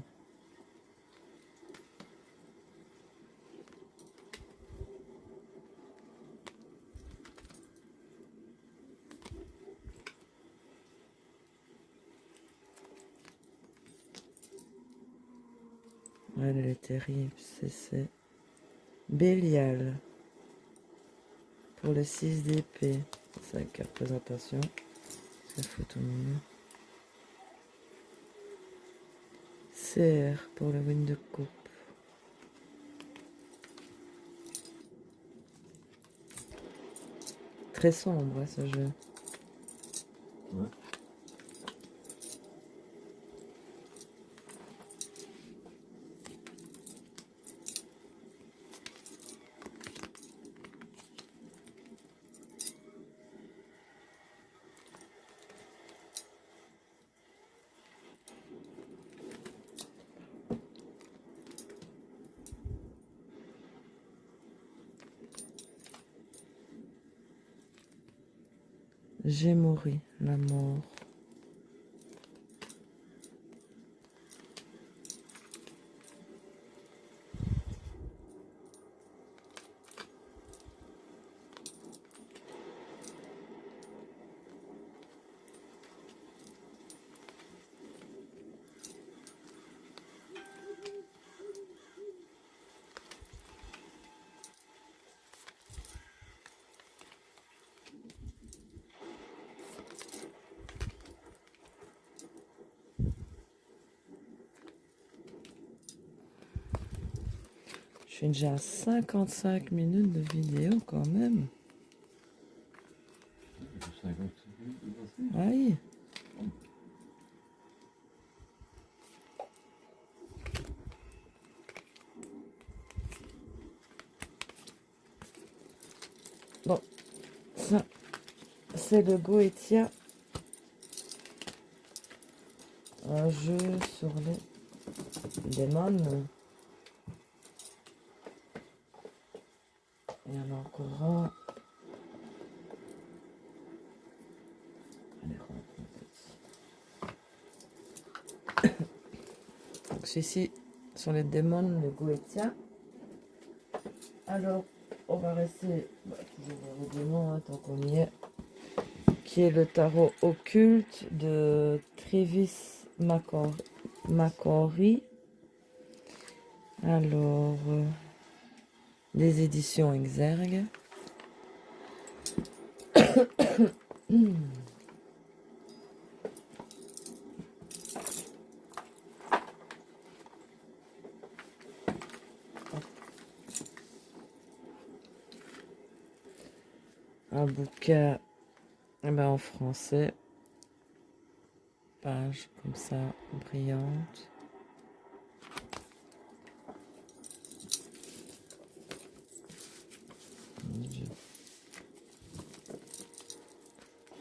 Elle est terrible, c'est Bélial. Pour le 6 d'épée. C'est avec la représentation. C'est photo mieux. CR pour le win de coupe. Très sombre hein, ce jeu. Ouais. Gémori, la mort. Je suis déjà à 55 minutes de vidéo quand même. 55 minutes de passé. Aïe. Bon, ça, c'est le Goetia. Un jeu sur les démons. Il y en a encore un. Allez, donc celui-ci, sur les démons, le Goetia. Alors, on va rester toujours dans les démons, hein, tant qu'on y est. Qui est le tarot occulte de Travis McCory. Alors, des éditions Exergue. Un bouquin en français. Page comme ça, brillante.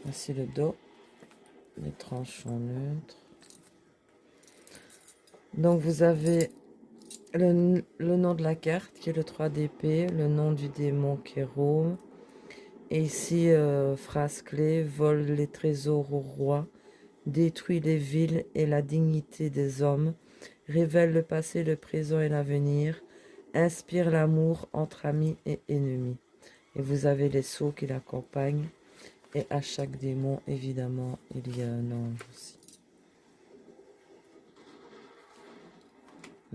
Voici le dos. Les tranches sont neutres. Donc vous avez le nom de la carte qui est le 3 d'épée, le nom du démon qui est Rome. Et ici, phrase clé, vole les trésors au roi, détruit les villes et la dignité des hommes, révèle le passé, le présent et l'avenir, inspire l'amour entre amis et ennemis. Et vous avez les sceaux qui l'accompagnent. Et à chaque démon, évidemment, il y a un ange aussi.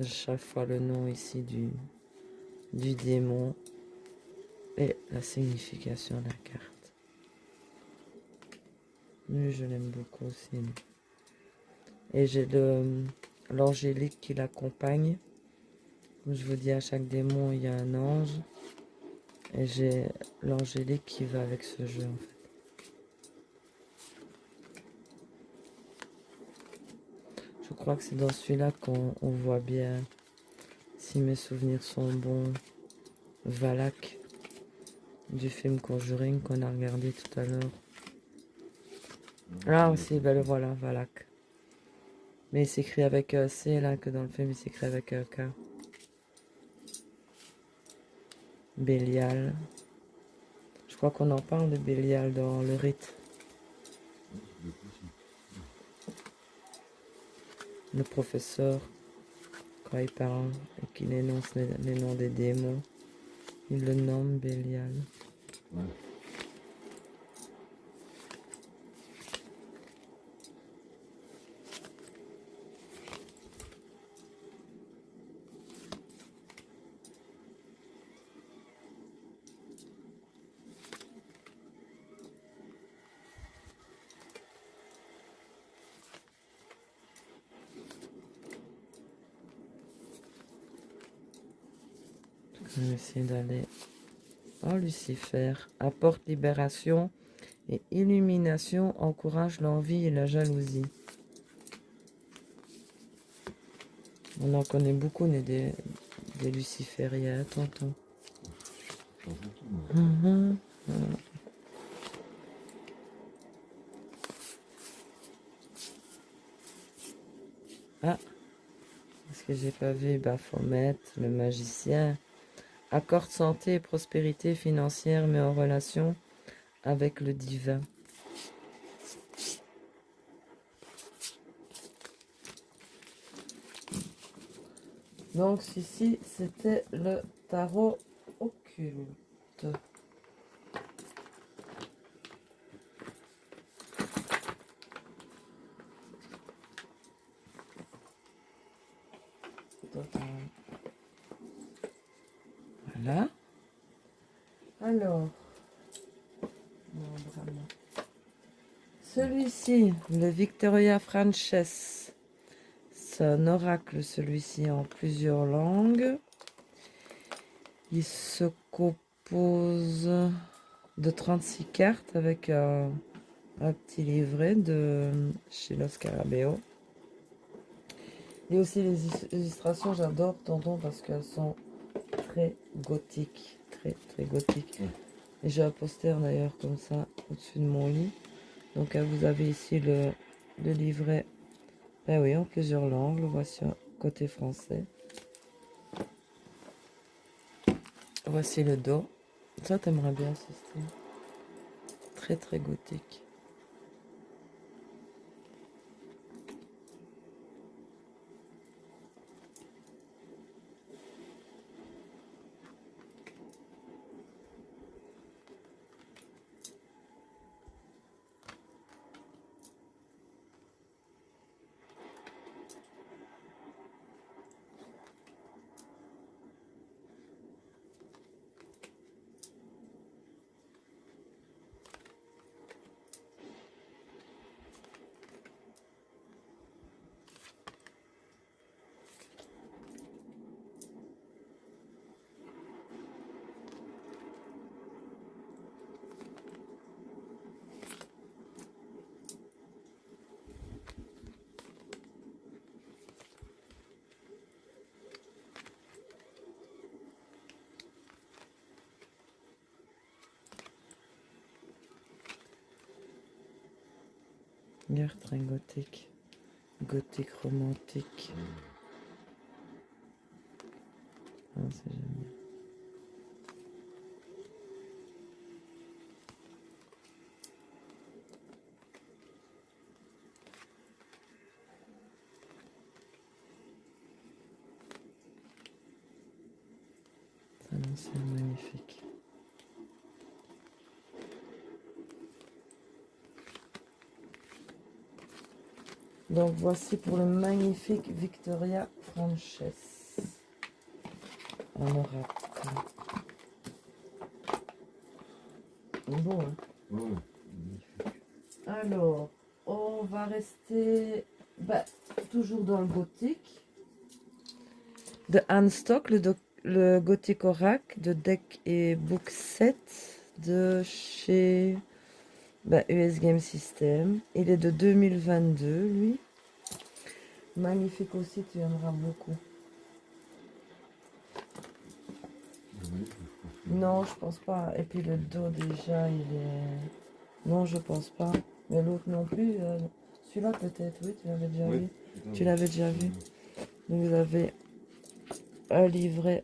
Chaque fois le nom ici du démon et la signification de la carte. Lui, je l'aime beaucoup aussi. Et j'ai l'angélique qui l'accompagne. Comme je vous dis, à chaque démon, il y a un ange. Et j'ai l'angélique qui va avec ce jeu, en fait. Je crois que c'est dans celui-là qu'on voit bien, si mes souvenirs sont bons, Valak, du film Conjuring qu'on a regardé tout à l'heure. Là aussi, ben le voilà, Valak. Mais il s'écrit avec un C, là, que dans le film, il s'écrit avec un K. Bélial. Je crois qu'on en parle de Bélial dans le rite. Le professeur, quand il parle et qu'il énonce les noms des démons, il le nomme Bélial. Ouais. Je vais essayer d'aller en Lucifer. Apporte libération et illumination, encourage l'envie et la jalousie. On en connaît beaucoup des lucifériens, tonton. J'en fais tout, moi. Ah, est-ce que j'ai pas vu Baphomet, le magicien? Accorde santé et prospérité financière, mais en relation avec le divin. Donc, ici, c'était le tarot occulte. Voilà. Alors, non, vraiment. Celui-ci, le Victoria Frances. C'est un oracle, celui-ci, en plusieurs langues. Il se compose de 36 cartes avec un petit livret de chez Los Scarabeo. Et aussi les illustrations, j'adore tonton parce qu'elles sont très gothiques. Très, très gothiques. Et j'ai un poster d'ailleurs comme ça au-dessus de mon lit. Donc vous avez ici le livret. Ben oui, en plusieurs langues. Le voici côté français. Voici le dos. Ça, t'aimerais bien ce style. Très très gothique. Regarde, très gothique. Gothique romantique. Ah, c'est génial. Ça, non, c'est magnifique. Donc voici pour le magnifique Victoria Frances. En oracle. Beau, hein? Ouais, magnifique. Alors, on va rester toujours dans le gothique. De Anne Stock, le Gothic Oracle de Deck et Book 7 de chez US Game System. Il est de 2022, lui. Magnifique aussi, tu aimeras beaucoup. Non, je pense pas. Et puis le dos déjà, il est... Non, je pense pas. Mais l'autre non plus. Celui-là peut-être, oui, tu l'avais déjà vu. Tu l'avais déjà vu. Donc vous avez un livret.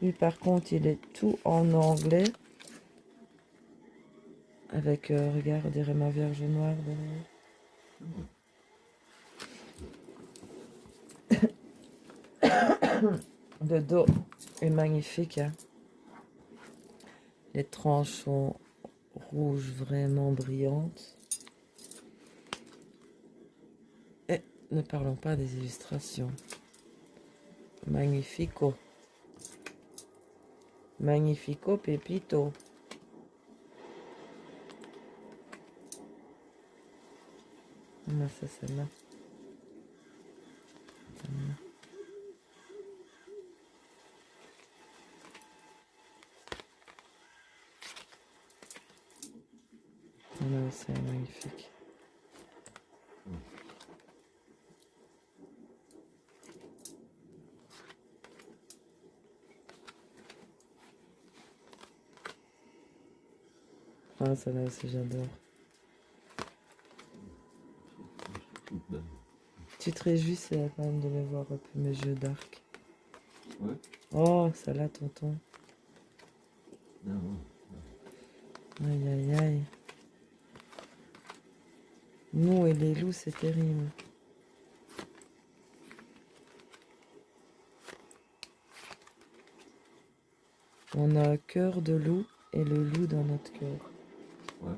Lui par contre, il est tout en anglais. Avec, regarde, on dirait ma Vierge Noire derrière. Le dos est magnifique. Hein. Les tranches sont rouges, vraiment brillantes. Et ne parlons pas des illustrations. Magnifico. Magnifico Pepito. Ah, ça, c'est là. Ah, celle-là aussi, j'adore. Toute belle. Tu te réjouis, c'est quand même de les voir un peu mes jeux d'arc. Ouais. Oh, celle-là, tonton. Non, non. Aïe, aïe, aïe. Nous et les loups, c'est terrible. On a un cœur de loup et le loup dans notre cœur. Ouais.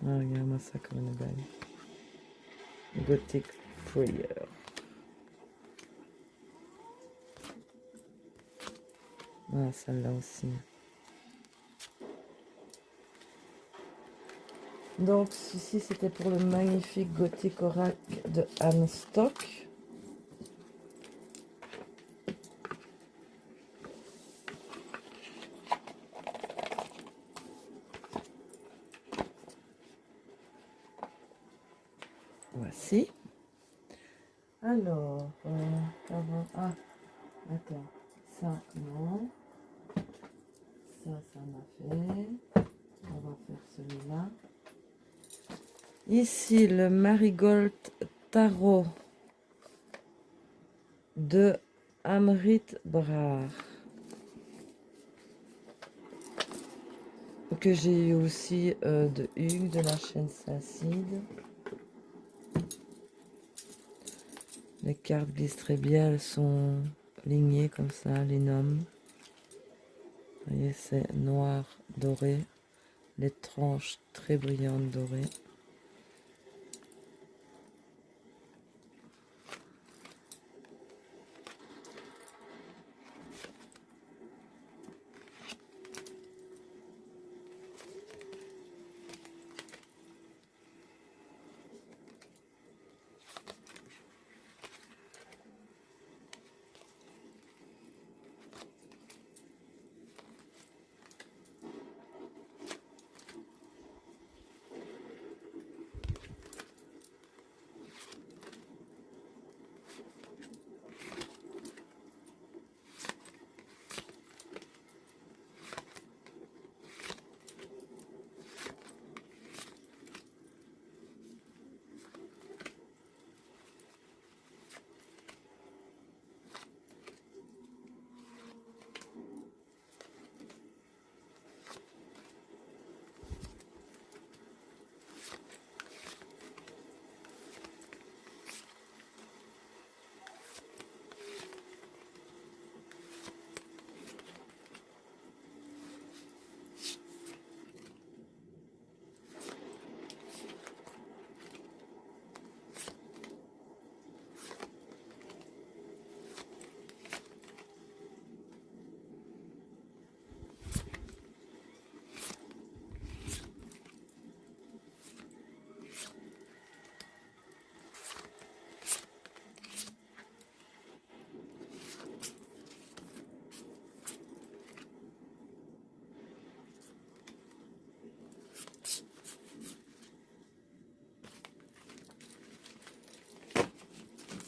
Ah, regarde-moi ça comme une belle. Gothic Prayer. Ah, celle-là aussi. Donc, ceci, c'était pour le magnifique Gothic Oracle de Anne Stock. Voici. Alors, ah, attends, ça, non. Ça m'a fait. On va faire celui-là. Ici, le Marigold Tarot de Amrit Brar. Que j'ai eu aussi de Hugues de la chaîne Sacide. Les cartes glissent très bien, elles sont lignées comme ça, les noms. Vous voyez, c'est noir doré, les tranches très brillantes dorées.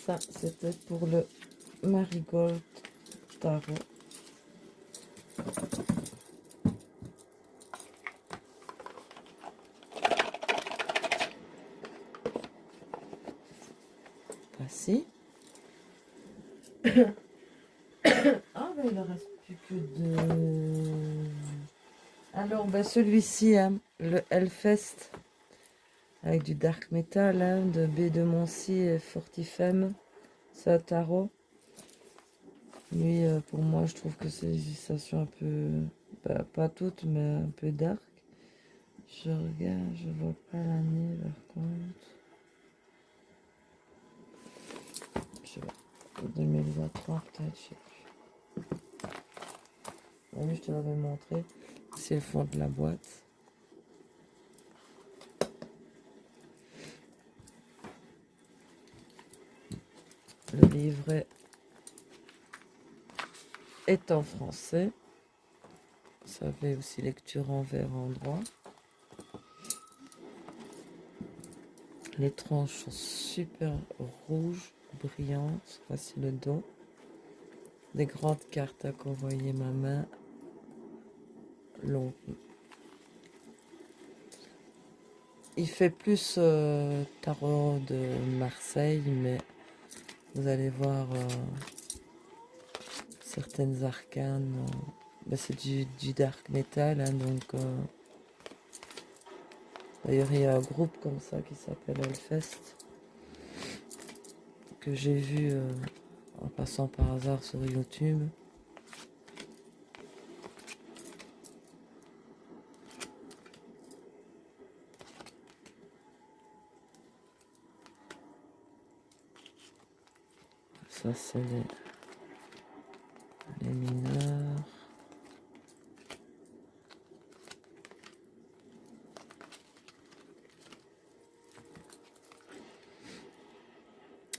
Ça, c'était pour le Marigold Tarot. Voici. Ah, ben il ne reste plus que deux. Alors, ben, celui-ci, hein, le Hellfest, avec du dark metal, hein, de B de Moncy et Fortifem. C'est un tarot. Lui, pour moi, je trouve que c'est des illustrations un peu, bah, pas toutes, mais un peu dark. Je regarde, je vois pas l'année par contre. Je sais pas, 2023 peut-être, je sais plus. Oui, je te l'avais montré. C'est le fond de la boîte. Le livret est en français. Ça fait aussi lecture envers endroit. Les tranches sont super rouges, brillantes. Voici le dos. Des grandes cartes à convoyer ma main. Long. Il fait plus tarot de Marseille, mais vous allez voir certaines arcanes. Ben, c'est du dark metal, hein, donc d'ailleurs il y a un groupe comme ça qui s'appelle Hellfest que j'ai vu en passant par hasard sur YouTube. Ça c'est les mineurs.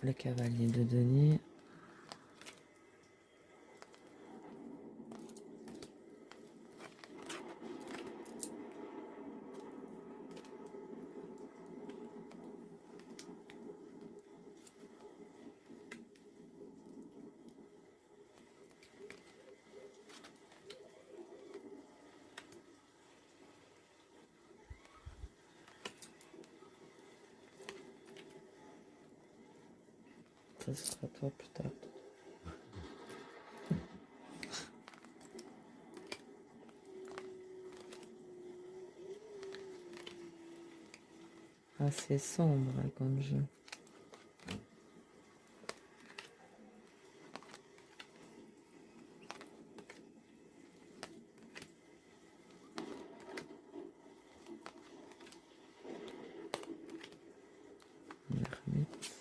Le cavalier de Denis. Ça sera toi plus tard. Assez sombre hein, comme jeu. L'ermite.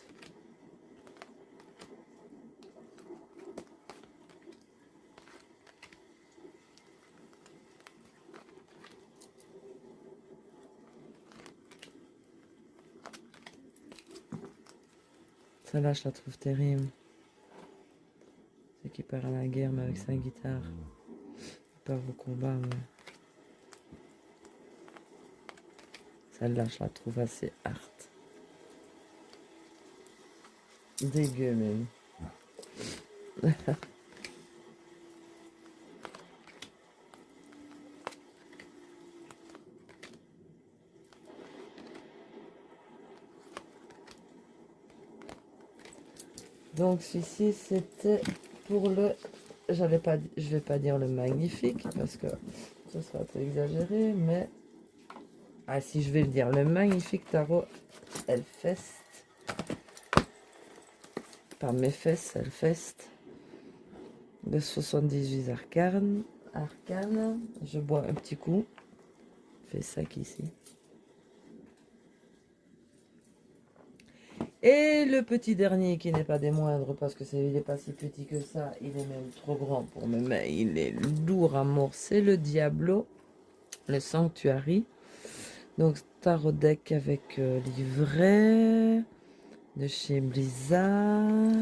Celle-là, je la trouve terrible. C'est qui part à la guerre, mais avec sa guitare. Il part au combat, mais... Celle-là, je la trouve assez hard. Dégueu, même. Donc, celui-ci, c'était pour le... Je vais pas dire le magnifique, parce que ce sera un peu exagéré, mais... Ah, si je vais le dire, le magnifique tarot Hellfest. Par mes fesses, Hellfest. De 78 arcanes. Je bois un petit coup. Je fais ça ici. Et le petit dernier qui n'est pas des moindres, parce que il n'est pas si petit que ça, il est même trop grand pour mes mains, il est lourd à mort, c'est le Diablo, le Sanctuary. Donc tarot deck avec livret de chez Blizzard.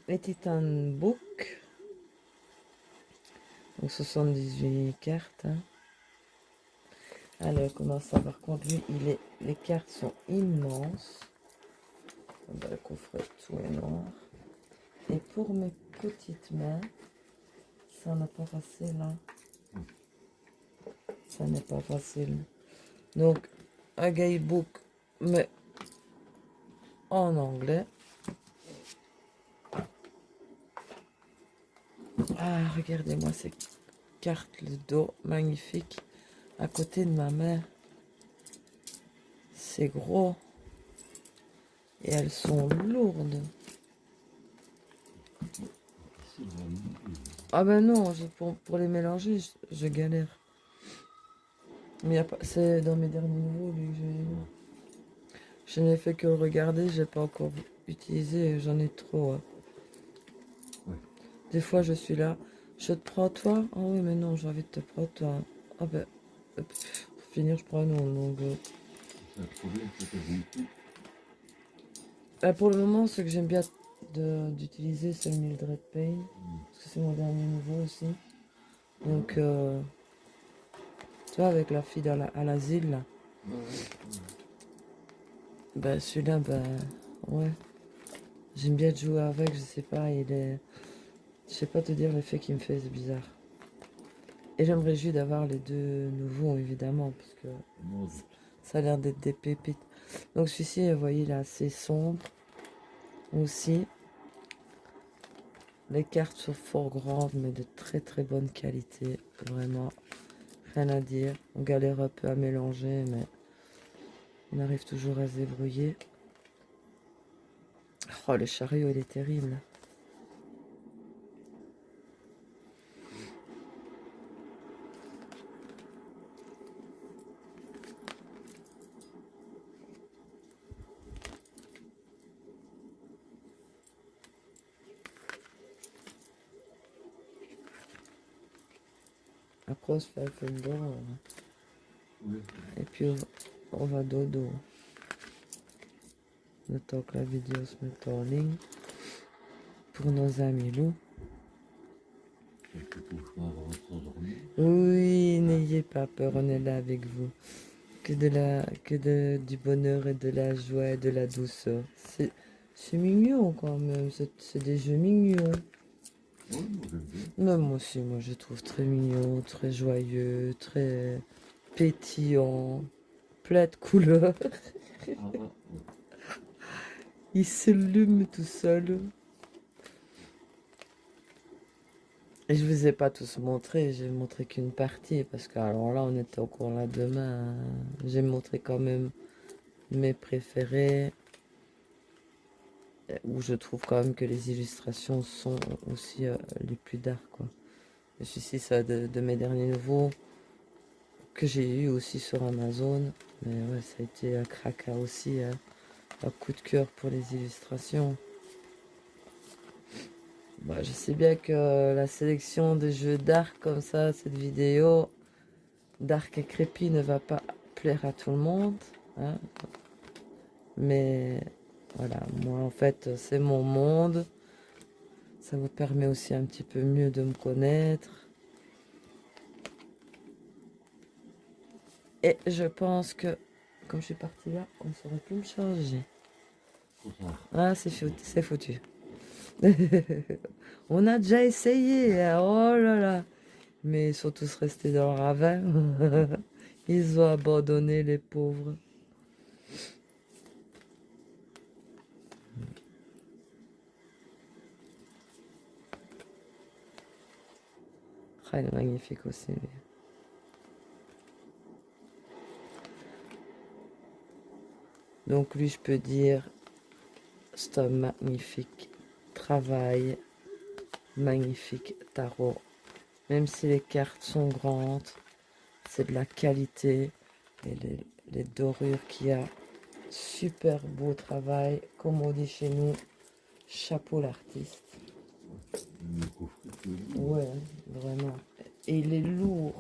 Et Titan Book. Donc 78 cartes. Hein. Alors, comment ça, par contre, lui, les cartes sont immenses. Le coffret, tout est noir. Et pour mes petites mains, ça n'est pas facile. Hein. Ça n'est pas facile. Donc, un guidebook, mais en anglais. Ah, regardez-moi ces cartes, le dos, magnifique. À côté de ma main, c'est gros. Et elles sont lourdes. Ah ben non, pour les mélanger, je galère. Mais c'est dans mes derniers niveaux, lui, que je n'ai fait que regarder, j'ai pas encore utilisé, j'en ai trop. Hein. Ouais. Des fois, je suis là, je te prends toi. Ah oui, mais non, j'ai envie de te prendre toi. Ah ben, pour finir, je prends un nom. Donc, pour le moment, ce que j'aime bien d'utiliser, c'est le Mildred Payne. Parce que c'est mon dernier niveau aussi. Donc, tu vois, avec la fille à l'asile, là. Bah celui-là, bah ouais. J'aime bien jouer avec, je sais pas, il est... Je sais pas te dire l'effet qu'il me fait, c'est bizarre. Et j'aimerais juste d'avoir les deux nouveaux, évidemment, parce que ça a l'air d'être des pépites. Donc celui-ci, vous voyez, il est assez sombre aussi. Les cartes sont fort grandes, mais de très très bonne qualité. Vraiment, rien à dire. On galère un peu à mélanger, mais on arrive toujours à se débrouiller. Oh, le chariot, il est terrible. Après, on se fait un peu de bord, et puis on va dodo. Le temps que la vidéo se mette en ligne. Pour nos amis loups. Oui, n'ayez pas peur, on est là avec vous. Du bonheur et de la joie et de la douceur. C'est mignon quand même, c'est des jeux mignons. Mais moi aussi, moi je trouve très mignon, très joyeux, très pétillant, plein de couleurs. Il s'allume tout seul. Et je vous ai pas tous montré, j'ai montré qu'une partie, parce que alors là on était encore là demain. J'ai montré quand même mes préférés, où je trouve quand même que les illustrations sont aussi les plus dark, quoi. Et celui-ci, c'est de mes derniers nouveaux, que j'ai eu aussi sur Amazon. Mais ouais, ça a été un craquage aussi, un coup de cœur pour les illustrations. Bah, je sais bien que la sélection des jeux dark comme ça, cette vidéo, dark et crépi, ne va pas plaire à tout le monde, hein. Mais voilà, moi en fait, c'est mon monde. Ça vous permet aussi un petit peu mieux de me connaître. Et je pense que, comme je suis partie là, on ne saurait plus me changer. Ah, c'est foutu. On a déjà essayé, hein. Oh là là. Mais ils sont tous restés dans le ravin. Ils ont abandonné, les pauvres. Ah, il est magnifique aussi, lui. Donc lui, je peux dire, c'est un magnifique travail, magnifique tarot. Même si les cartes sont grandes, c'est de la qualité. Et les dorures qu'il y a, super beau travail. Comme on dit chez nous, chapeau l'artiste. Ouais, vraiment. Et il est lourd.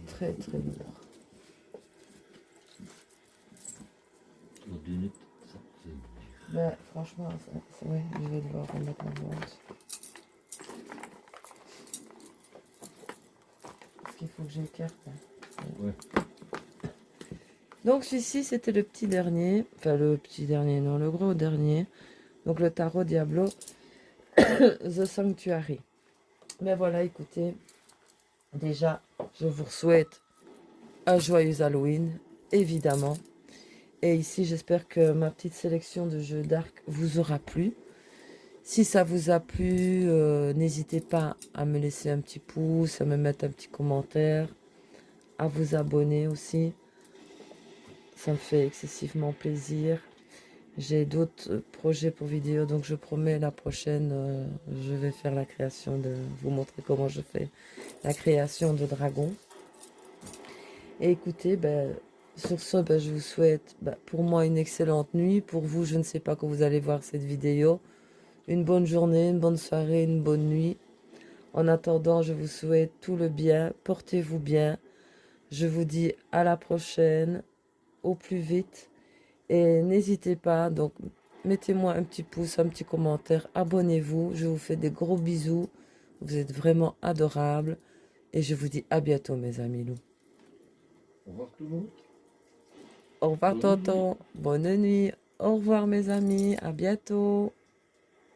Très très lourd. Ben, franchement, ouais, je vais devoir remettre en vente. Parce qu'il faut que j'écarte. Ouais. Donc celui-ci, c'était le petit dernier. Enfin, le petit dernier, non, le gros dernier. Donc le tarot Diablo, The Sanctuary. Mais voilà, écoutez. Déjà, je vous souhaite un joyeux Halloween, évidemment. Et ici, j'espère que ma petite sélection de jeux dark vous aura plu. Si ça vous a plu, n'hésitez pas à me laisser un petit pouce, à me mettre un petit commentaire, à vous abonner aussi. Ça me fait excessivement plaisir. J'ai d'autres projets pour vidéo, donc je promets la prochaine, je vais faire la création de... vous montrer comment je fais la création de dragons. Et écoutez, ben, sur ce, ben, je vous souhaite pour moi une excellente nuit. Pour vous, je ne sais pas quand vous allez voir cette vidéo. Une bonne journée, une bonne soirée, une bonne nuit. En attendant, je vous souhaite tout le bien. Portez-vous bien. Je vous dis à la prochaine, au plus vite. Et n'hésitez pas, donc mettez-moi un petit pouce, un petit commentaire. Abonnez-vous. Je vous fais des gros bisous. Vous êtes vraiment adorables. Et je vous dis à bientôt, mes amis loups. Au revoir tout le monde. Au revoir, Bonne nuit. tonton. Bonne nuit. Au revoir, mes amis. À bientôt.